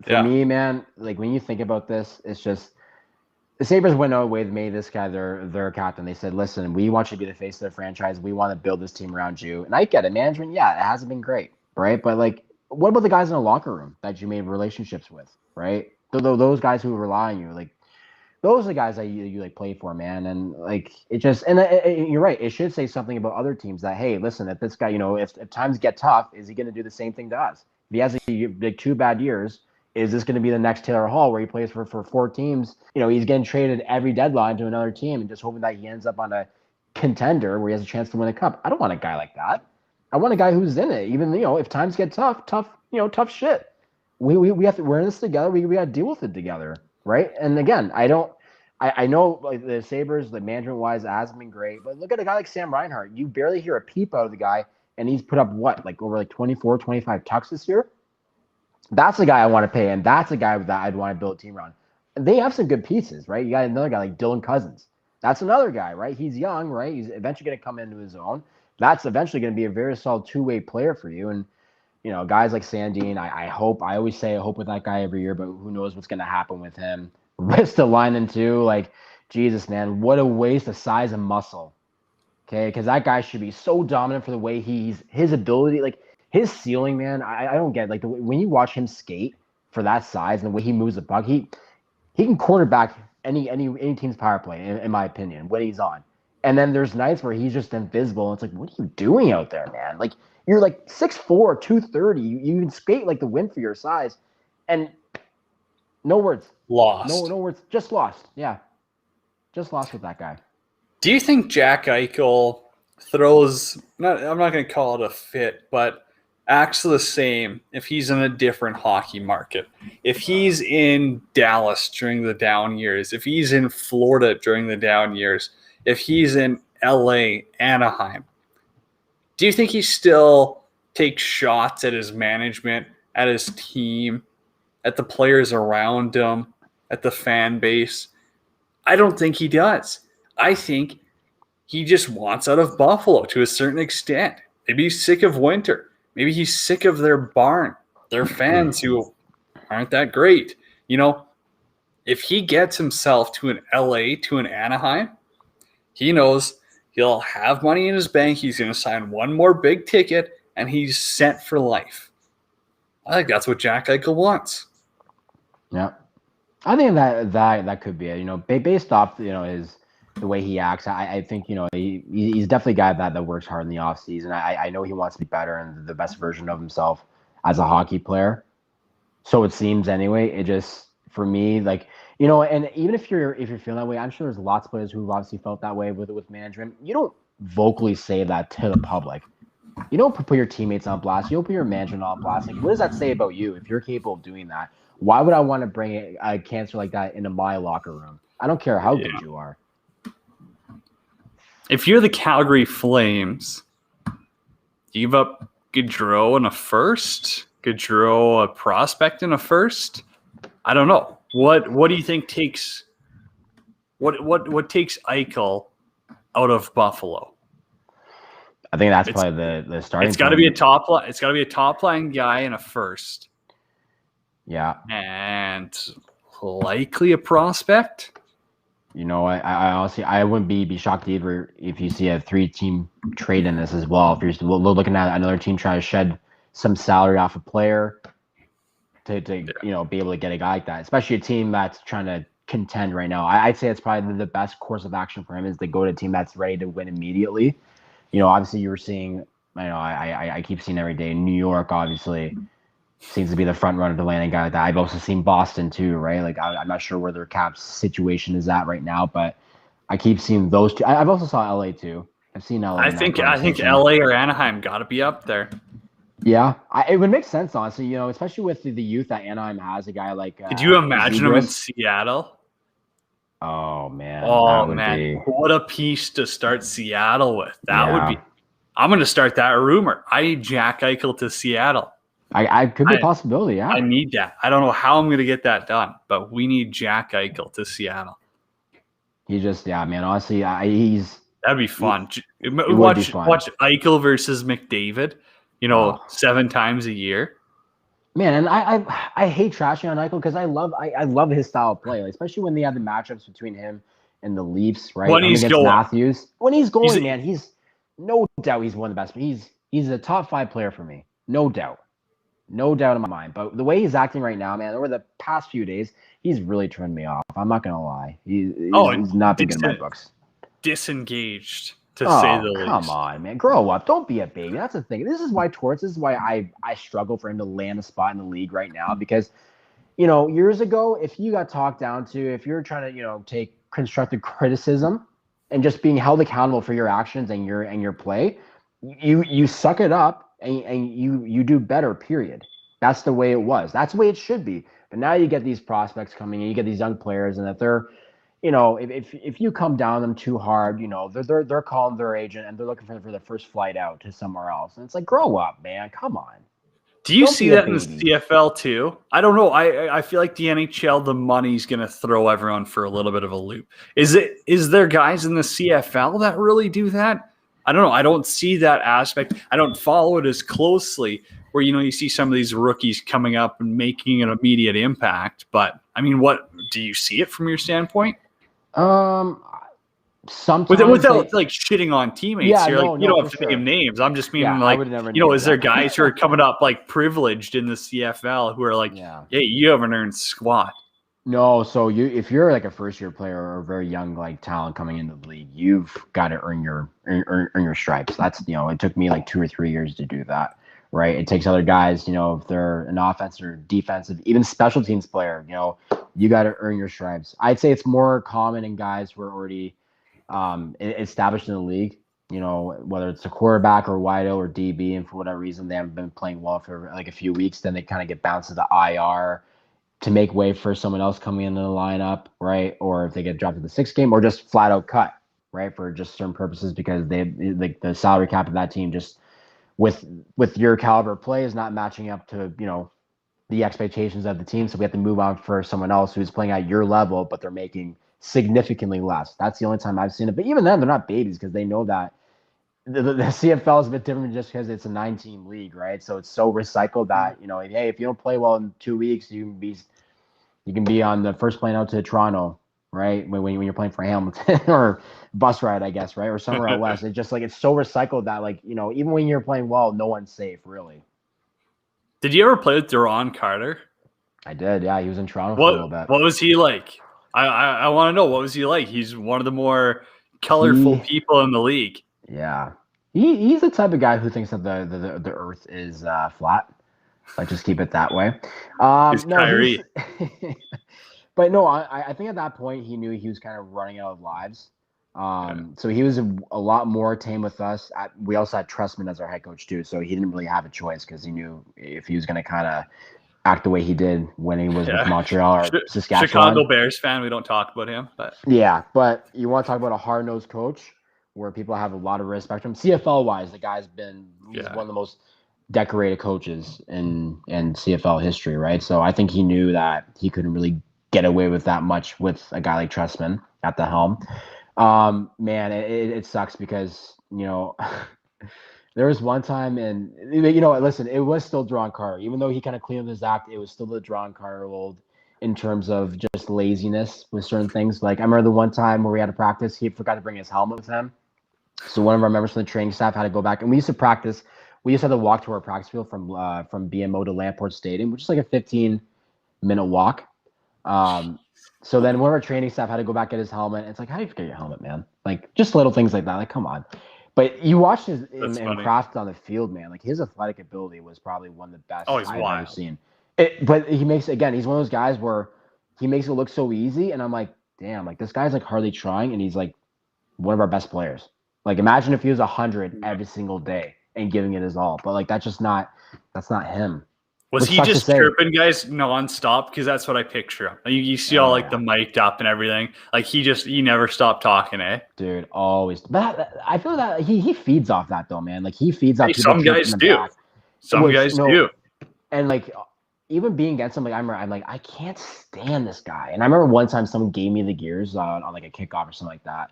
For me, man, like, when you think about this, it's just the Sabres went away. They made this guy their captain. They said, listen, we want you to be the face of the franchise. We want to build this team around you. And I get it. Management, it hasn't been great, right? But, like, what about the guys in the locker room that you made relationships with, right? Those guys who rely on you, like, those are the guys that you like play for, man. And like, it just, and you're right. It should say something about other teams that, hey, listen, if this guy, if times get tough, is he going to do the same thing to us? If he has like 2 bad years, is this going to be the next Taylor Hall where he plays for 4 teams? He's getting traded every deadline to another team and just hoping that he ends up on a contender where he has a chance to win a cup. I don't want a guy like that. I want a guy who's in it. Even, if times get tough shit. We have to, we're in this together. We got to deal with it together. Right. And again, I know, like, the Sabres, like, management wise, hasn't been great, but look at a guy like Sam Reinhart. You barely hear a peep out of the guy, and he's put up over 24, 25 tucks this year. That's the guy I want to pay, and that's a guy that I'd want to build a team around. And they have some good pieces, right? You got another guy like Dylan Cousins. That's another guy, right? He's young, right? He's eventually going to come into his own. That's eventually going to be a very solid 2-way player for you. And, guys like Sandin, I hope, I always say I hope with that guy every year, but who knows what's going to happen with him. Ristolainen too, like, Jesus, man, what a waste of size and muscle. Okay, because that guy should be so dominant for the way his ability, like his ceiling, man. I don't get like when you watch him skate for that size and the way he moves the puck, he can quarterback any team's power play, in my opinion, when he's on. And then there's nights where he's just invisible. And it's like, what are you doing out there, man? Like you're like 6'4", 230. You can skate like the wind for your size, and no words, Lost. no words, just lost. Yeah, just lost with that guy. Do you think Jack Eichel throws, I'm not going to call it a fit, but acts the same if he's in a different hockey market? If he's in Dallas during the down years, if he's in Florida during the down years, if he's in LA, Anaheim, do you think he still takes shots at his management, at his team, at the players around him, at the fan base? I don't think he does. I think he just wants out of Buffalo to a certain extent. Maybe he's sick of winter. Maybe he's sick of their barn, their fans who aren't that great. You know, if he gets himself to an LA, to an Anaheim, he knows he'll have money in his bank. He's going to sign one more big ticket, and he's set for life. I think that's what Jack Eichel wants. Yeah, I think that could be it. You know, based off the way he acts, I think he's definitely a guy that works hard in the off season. I know he wants to be better and the best version of himself as a hockey player. So it seems anyway. It just, for me, like, and even if you're feeling that way, I'm sure there's lots of players who've obviously felt that way with management. You don't vocally say that to the public. You don't put your teammates on blast. You don't put your management on blast. Like, what does that say about you if you're capable of doing that? Why would I want to bring a cancer like that into my locker room? I don't care how good you are. If you're the Calgary Flames, give up Gaudreau in a first, Gaudreau a prospect in a first. I don't know. What do you think takes what takes Eichel out of Buffalo? I think that's probably the starting. It's got to be a top line. It's got to be a top line guy in a first. Yeah, and likely a prospect. I honestly wouldn't be shocked either if you see a 3-team trade in this as well. If you're looking at another team trying to shed some salary off a player to be able to get a guy like that, especially a team that's trying to contend right now. I'd say it's probably the best course of action for him is to go to a team that's ready to win immediately. Obviously you were seeing, I keep seeing every day, New York obviously seems to be the front runner to land a guy like that. I've also seen Boston too, right? Like I'm not sure where their cap situation is at right now, but I keep seeing those two. I've also saw LA too. I've seen LA. I think LA or Anaheim got to be up there. Yeah, it would make sense, honestly. Especially with the youth that Anaheim has, a guy like. Could you imagine him in Seattle? Oh man! Oh man! What a piece to start Seattle with. That would be. I'm going to start that rumor. I need Jack Eichel to Seattle. I could be a possibility. Yeah, I need that. I don't know how I'm going to get that done, but we need Jack Eichel to Seattle. He just, man. Honestly, that'd be fun. Watch Eichel versus McDavid. 7 times a year. Man, and I hate trashing on Eichel because I love his style of play, especially when they have the matchups between him and the Leafs, right? When he's going, Matthews. When he's going, man, he's no doubt he's one of the best. He's a top 5 player for me, no doubt in my mind. But the way he's acting right now, man, over the past few days, he's really turned me off. I'm not gonna lie. He's not been good in my books. Disengaged. To say the least. Come on, man. Grow up. Don't be a baby. That's the thing. This is why I struggle for him to land a spot in the league right now because, years ago, if you got talked down to, if you're trying to, take constructive criticism and just being held accountable for your actions and your play, you suck it up and you do better, period. That's the way it was. That's the way it should be. But now you get these prospects coming in, you get these young players, and if they're if you come down them too hard, they're calling their agent and they're looking for the first flight out to somewhere else. And it's like, grow up, man. Come on. Do you see that in the CFL too? I don't know. I feel like the NHL, the money's going to throw everyone for a little bit of a loop. Is there guys in the CFL that really do that? I don't know. I don't see that aspect. I don't follow it as closely where, you see some of these rookies coming up and making an immediate impact. But I mean, what do you see it from your standpoint? Sometimes Without like shitting on teammates Yeah, here, like you no, don't for have to name sure. names. I'm just Yeah, meaning I like, would never name is there exactly. guys who are coming up like privileged in the CFL who are like, Yeah. hey, you haven't earned squat. No, so if you're like a first year player or a very young like talent coming into the league, you've got to earn your stripes. That's it took me like 2 or 3 years to do that. Right. It takes other guys, if they're an offensive or defensive, even special teams player, you got to earn your stripes. I'd say it's more common in guys who are already established in the league. Whether it's a quarterback or wideout or DB, and for whatever reason they haven't been playing well for like a few weeks, then they kind of get bounced to the IR to make way for someone else coming into the lineup, right? Or if they get dropped to the sixth game, or just flat out cut, right, for just certain purposes because they like the salary cap of that team just with your caliber of play is not matching up to the expectations of the team. So we have to move on for someone else who's playing at your level, but they're making significantly less. That's the only time I've seen it. But even then, they're not babies because they know that the CFL is a bit different just because it's a 9-team league, right? So it's so recycled that hey, if you don't play well in 2 weeks, you can be on the first plane out to Toronto, right? When you're playing for Hamilton or bus ride, I guess, right, or somewhere out west. It's just like it's so recycled that like even when you're playing well, no one's safe really. Did you ever play with Duron Carter? I did, yeah. He was in Toronto for a little bit. What was he like? I want to know, what was he like? He's one of the more colorful people in the league. Yeah, he's the type of guy who thinks that the Earth is flat. Like just keep it that way. He's Kyrie. But no, I think at that point he knew he was kind of running out of lives. So he was a lot more tame with us. We also had Trestman as our head coach too, so he didn't really have a choice because he knew if he was going to kind of act the way he did when he was with Montreal or Saskatchewan. Chicago Bears fan, we don't talk about him. But yeah, but you want to talk about a hard-nosed coach where people have a lot of respect for him. CFL-wise, the guy's he's one of the most decorated coaches in CFL history, right? So I think he knew that he couldn't really get away with that much with a guy like Trestman at the helm. Man, it sucks because there was one time, and listen, it was still Duron Carter, even though he kind of cleaned up his act. It was still the Duron Carter old in terms of just laziness with certain things. Like I remember the one time where we had to practice, he forgot to bring his helmet with him, so one of our members from the training staff had to go back, and we used to practice. We used to have to walk to our practice field from BMO to Lamport Stadium, which is like a 15-minute walk. So then one of our training staff had to go back get his helmet. It's like, how do you forget your helmet, man? Like just little things like that. Like, come on. But you watched him craft on the field, man. Like his athletic ability was probably one of the best I've ever seen. But he's one of those guys where he makes it look so easy, and I'm like, damn, like this guy's like hardly trying, and he's like one of our best players. Like imagine if he was 100 every single day and giving it his all. But like that's not him. Was he just chirping guys nonstop? Because that's what I picture him. You see all like the mic'd up and everything. Like he never stopped talking, eh? Dude, always. But I feel that he feeds off that though, man. Like he feeds off. Some guys do. Some guys do. And like even being against him, like I'm like I can't stand this guy. And I remember one time someone gave me the gears on like a kickoff or something like that.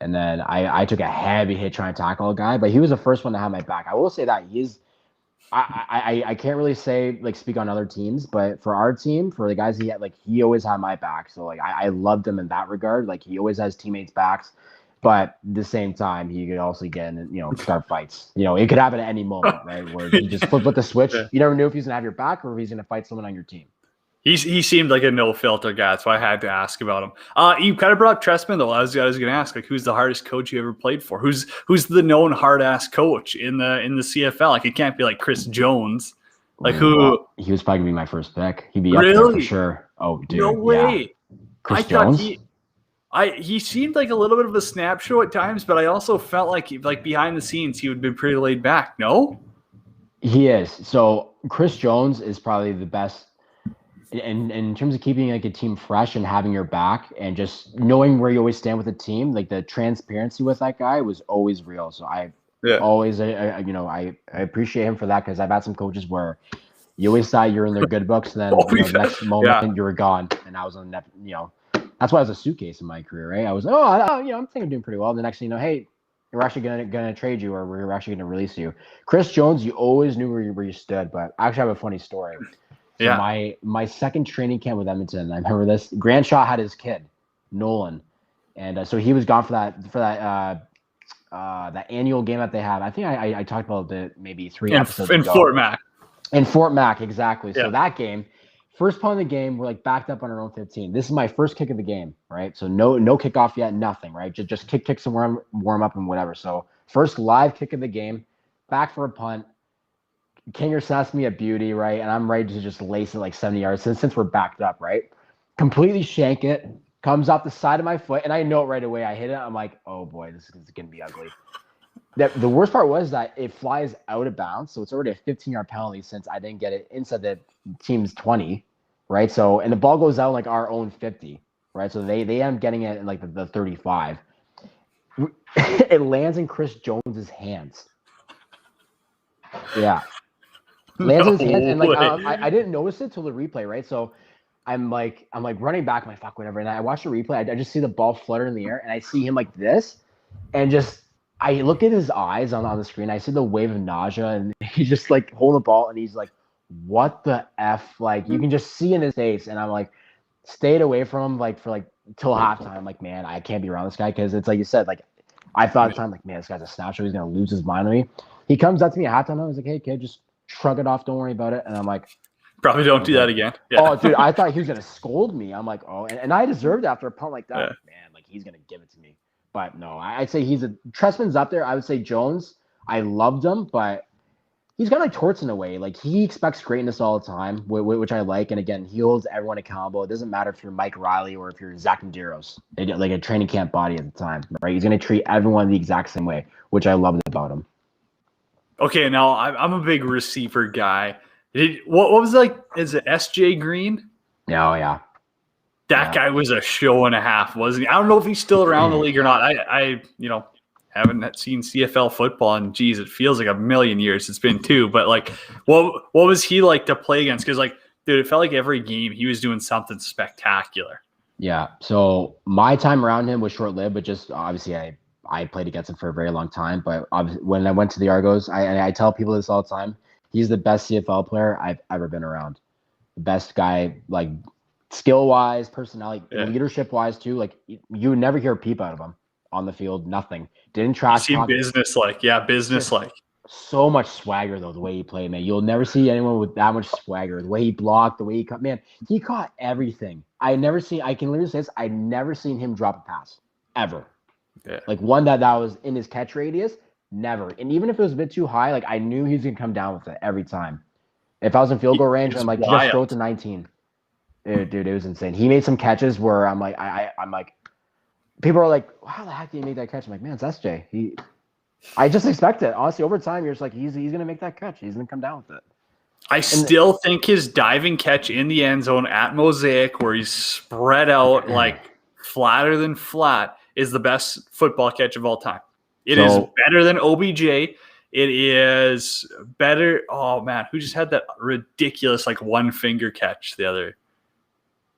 And then I took a heavy hit trying to tackle a guy, but he was the first one to have my back. I will say that I can't really say like speak on other teams, but for our team, for the guys he had, like he always had my back. So like I loved him in that regard. Like he always has teammates' backs, but at the same time he could also get in, start fights. It could happen at any moment, right? Where he just flip the switch. You never knew if he's gonna have your back or if he's gonna fight someone on your team. He seemed like a no filter guy, so I had to ask about him. You kind of brought up Trestman though. I was going to ask, like, who's the hardest coach you ever played for? Who's the known hard ass coach in the CFL? Like, it can't be like Chris Jones. Like who? Well, he was probably gonna be my first pick. He'd be up there for sure. Oh, dude, no way. Yeah. Chris Jones. He seemed like a little bit of a snap show at times, but I also felt like behind the scenes he would be pretty laid back. No, he is. So Chris Jones is probably the best. And in terms of keeping like a team fresh and having your back and just knowing where you always stand with the team, like the transparency with that guy was always real. So I always, I appreciate him for that because I've had some coaches where you always thought you're in their good books, and then the next moment you were gone, and I was on that. That's why I was a suitcase in my career, right? I was I'm thinking I'm doing pretty well. The next thing you know, hey, we're actually gonna trade you, or we're actually gonna release you. Chris Jones, you always knew where you stood, but I actually have a funny story. So my second training camp with Edmonton, I remember this. Grant Shaw had his kid, Nolan, And so he was gone for that annual game that they have. I think I talked about it maybe 3 episodes in ago. Fort Mac. In Fort Mac, exactly. Yeah. So that game, first punt of the game, we're like backed up on our own 15. This is my first kick of the game, right? So no kickoff yet, nothing, right? Just kick some warm up and whatever. So first live kick of the game, back for a punt. Kinger snaps me a beauty, right? And I'm ready to just lace it like 70 yards since we're backed up, right? Completely shank it, comes off the side of my foot, and I know it right away. I hit it. I'm like, oh boy, this is going to be ugly. The worst part was that it flies out of bounds, so it's already a 15-yard penalty since I didn't get it inside the team's 20, right? So, and the ball goes out like our own 50, right? So they end up getting it in like the 35. It lands in Chris Jones's hands. Yeah. Lands in his hands, and like I didn't notice it till the replay, right? So I'm like running back, I'm like, fuck, whatever. And I watch the replay, I just see the ball flutter in the air, and I see him like this, and just I look at his eyes on the screen, I see the wave of nausea, and he's just like holding the ball, and he's like, what the F? Like, you can just see in his face, and I'm like, stayed away from him like for like till halftime. I'm like, man, I can't be around this guy, because it's like you said, like I thought at the time, like, man, this guy's a snapshot, he's gonna lose his mind on me. He comes up to me at halftime, and I was like, hey kid, just shrug it off, don't worry about it. And I'm like, probably don't do that again. Yeah. Oh, dude, I thought he was gonna scold me. I'm like, oh, and I deserved it after a punt like that. Yeah. Man, like he's gonna give it to me. But no, I'd say Trestman's up there. I would say Jones. I loved him, but he's kind of like Torts in a way. Like, he expects greatness all the time, which I like. And again, he holds everyone accountable. It doesn't matter if you're Mike Riley or if you're Zach Medeiros, like a training camp body at the time, right? He's gonna treat everyone the exact same way, which I loved about him. Okay, now I'm a big receiver guy. What was like? Is it S.J. Green? Oh yeah. That guy was a show and a half, wasn't he? I don't know if he's still around the league or not. I haven't seen CFL football, and geez, it feels like a million years. It's been 2, but like, what was he like to play against? Because like, dude, it felt like every game he was doing something spectacular. Yeah. So my time around him was short lived, but just obviously I played against him for a very long time. But when I went to the Argos, I tell people this all the time. He's the best CFL player I've ever been around. The best guy, like, skill-wise, personality, leadership-wise too. Like, you would never hear a peep out of him on the field. Nothing. Didn't trash talk. Business-like. Yeah, business-like. So much swagger, though, the way he played, man. You'll never see anyone with that much swagger. The way he blocked, the way he caught. Man, he caught everything. I can literally say this, I've never seen him drop a pass. Ever. Yeah. Like, one that was in his catch radius, never. And even if it was a bit too high, like, I knew he was going to come down with it every time. If I was in field goal range, I'm like, just throw it to 19. Dude, it was insane. He made some catches where I'm like, I'm like, people are like, how the heck did he make that catch? I'm like, man, it's SJ. I just expect it. Honestly, over time, you're just like, he's going to make that catch. He's going to come down with it. I still think his diving catch in the end zone at Mosaic, where he's spread out like flatter than flat, is the best football catch of all time. It is better than OBJ. It is better. Oh man, who just had that ridiculous like one finger catch the other?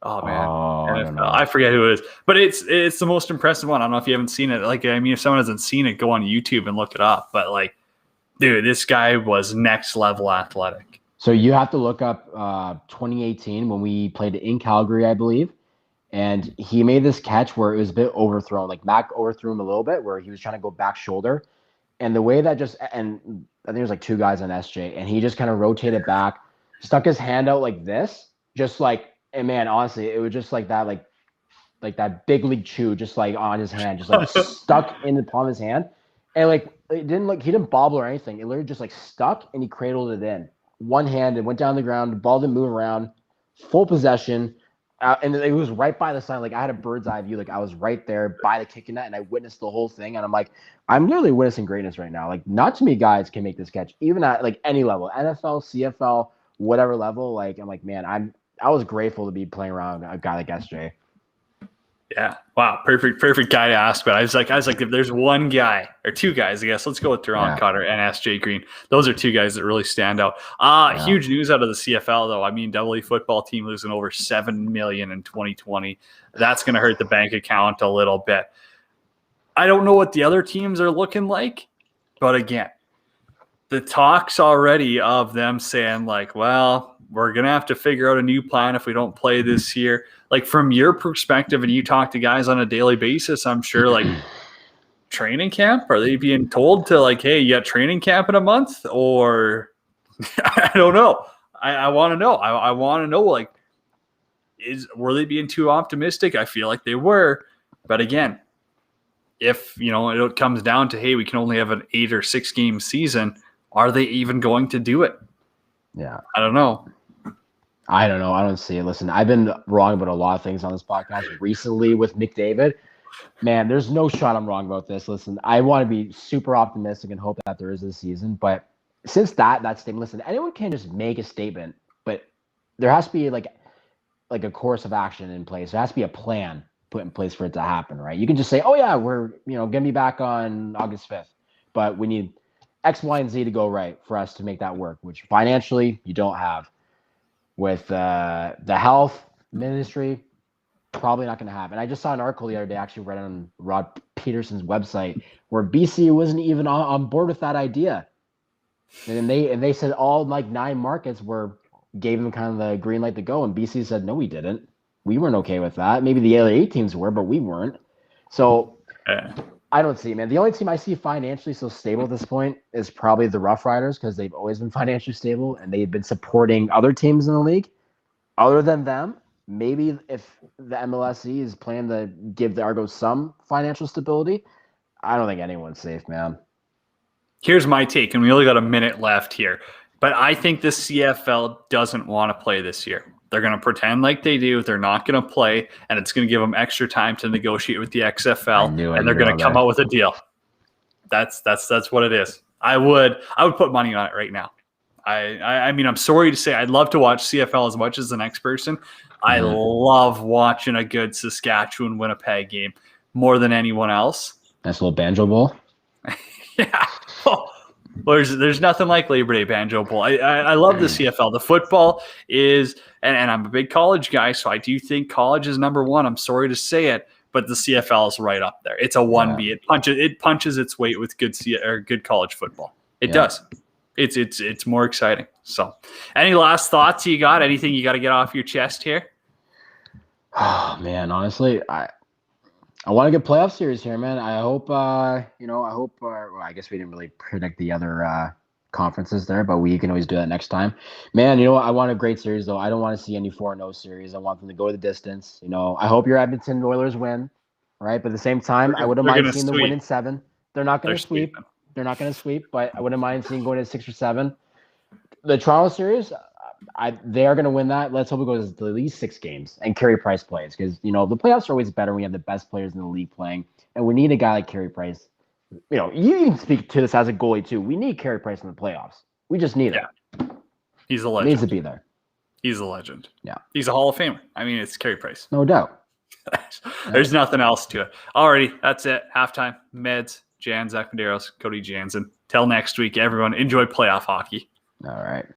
Oh man, I forget who it is, but it's the most impressive one. I don't know if you haven't seen it. Like, I mean, if someone hasn't seen it, go on YouTube and look it up. But like, dude, this guy was next level athletic. So you have to look up 2018 when we played in Calgary, I believe. And he made this catch where it was a bit overthrown. Like, Mac overthrew him a little bit where he was trying to go back shoulder. And the way that and I think there's like 2 guys on SJ, and he just kind of rotated back, stuck his hand out like this, just like, and man, honestly, it was just like that, like that big league chew, just like on his hand, just like stuck in the palm of his hand. And like, he didn't bobble or anything. It literally just like stuck, and he cradled it in one hand and went down the ground. The ball didn't move around, full possession. And it was right by the sign. Like, I had a bird's eye view. Like, I was right there by the kicking net, and I witnessed the whole thing. And I'm like, I'm literally witnessing greatness right now. Like, not too many guys can make this catch, even at like any level, NFL, CFL, whatever level. Like, I'm like, man, I was grateful to be playing around a guy like SJ. Yeah. Wow. Perfect guy to ask. But I was like, if there's one guy or 2 guys, I guess, let's go with Duron Cotter and SJ Green. Those are 2 guys that really stand out. Huge news out of the CFL, though. I mean, AA football team losing over $7 million in 2020. That's going to hurt the bank account a little bit. I don't know what the other teams are looking like, but again, the talks already of them saying like, well, we're going to have to figure out a new plan if we don't play this year. Like, from your perspective, and you talk to guys on a daily basis, I'm sure, like, training camp, are they being told to, like, hey, you got training camp in a month? Or I don't know. I want to know. I want to know, like, were they being too optimistic? I feel like they were. But again, if, it comes down to, hey, we can only have an 8 or 6 game season, are they even going to do it? Yeah. I don't know. I don't know. I don't see it. Listen, I've been wrong about a lot of things on this podcast recently with McDavid. Man, there's no shot I'm wrong about this. Listen, I want to be super optimistic and hope that there is this season. But since that statement, listen, anyone can just make a statement, but there has to be like a course of action in place. There has to be a plan put in place for it to happen, right? You can just say, oh yeah, we're going to be back on August 5th, but we need X, Y, and Z to go right for us to make that work, which financially you don't have. With the health ministry, probably not going to happen. I just saw an article the other day, actually read on Rod Peterson's website, where BC wasn't even on board with that idea. And they said all like 9 markets gave them kind of the green light to go, and BC said, no, we didn't. We weren't okay with that. Maybe the other 8 teams were, but we weren't. So I don't see, man. The only team I see financially so stable at this point is probably the Rough Riders, because they've always been financially stable and they've been supporting other teams in the league. Other than them, maybe if the MLSE is planning to give the Argos some financial stability, I don't think anyone's safe, man. Here's my take, and we only got a minute left here. But I think the CFL doesn't want to play this year. They're going to pretend like they do. They're not going to play, and it's going to give them extra time to negotiate with the XFL, and they're going to come out with a deal. That's what it is. I would put money on it right now. I mean, I'm sorry to say, I'd love to watch CFL as much as the next person. I love watching a good Saskatchewan-Winnipeg game more than anyone else. Nice little Banjo Bowl. Yeah. Well, there's nothing like Labor Day Banjo Bowl. I love the CFL. The football is, and I'm a big college guy, so I do think college is number one. I'm sorry to say it, but the CFL is right up there. It's a 1B. Yeah. It punches its weight with good college football. It does. It's more exciting. So, any last thoughts you got? Anything you got to get off your chest here? Oh man, honestly, I want a good playoff series here, man. I hope, well, I guess we didn't really predict the other conferences there, but we can always do that next time. Man, you know what? I want a great series, though. I don't want to see any 4-0 series. I want them to go the distance. I hope your Edmonton Oilers win, right? But at the same time, I wouldn't mind seeing them win in 7. They're not going to sweep. They're not going to sweep, but I wouldn't mind seeing going to 6 or 7. The Toronto series, they are going to win that. Let's hope it goes to at least 6 games and Carey Price plays, because the playoffs are always better when you have the best players in the league playing, and we need a guy like Carey Price. You can speak to this as a goalie too. We need Carey Price in the playoffs. We just need it. He's a legend. He needs to be there. He's a legend. Yeah, he's a Hall of Famer. I mean, it's Carey Price, no doubt. There's nothing else to it. Alrighty, that's it. Halftime. Meds, Jan, Zach Medeiros, Cody Jansen. Till next week, everyone. Enjoy playoff hockey. All right.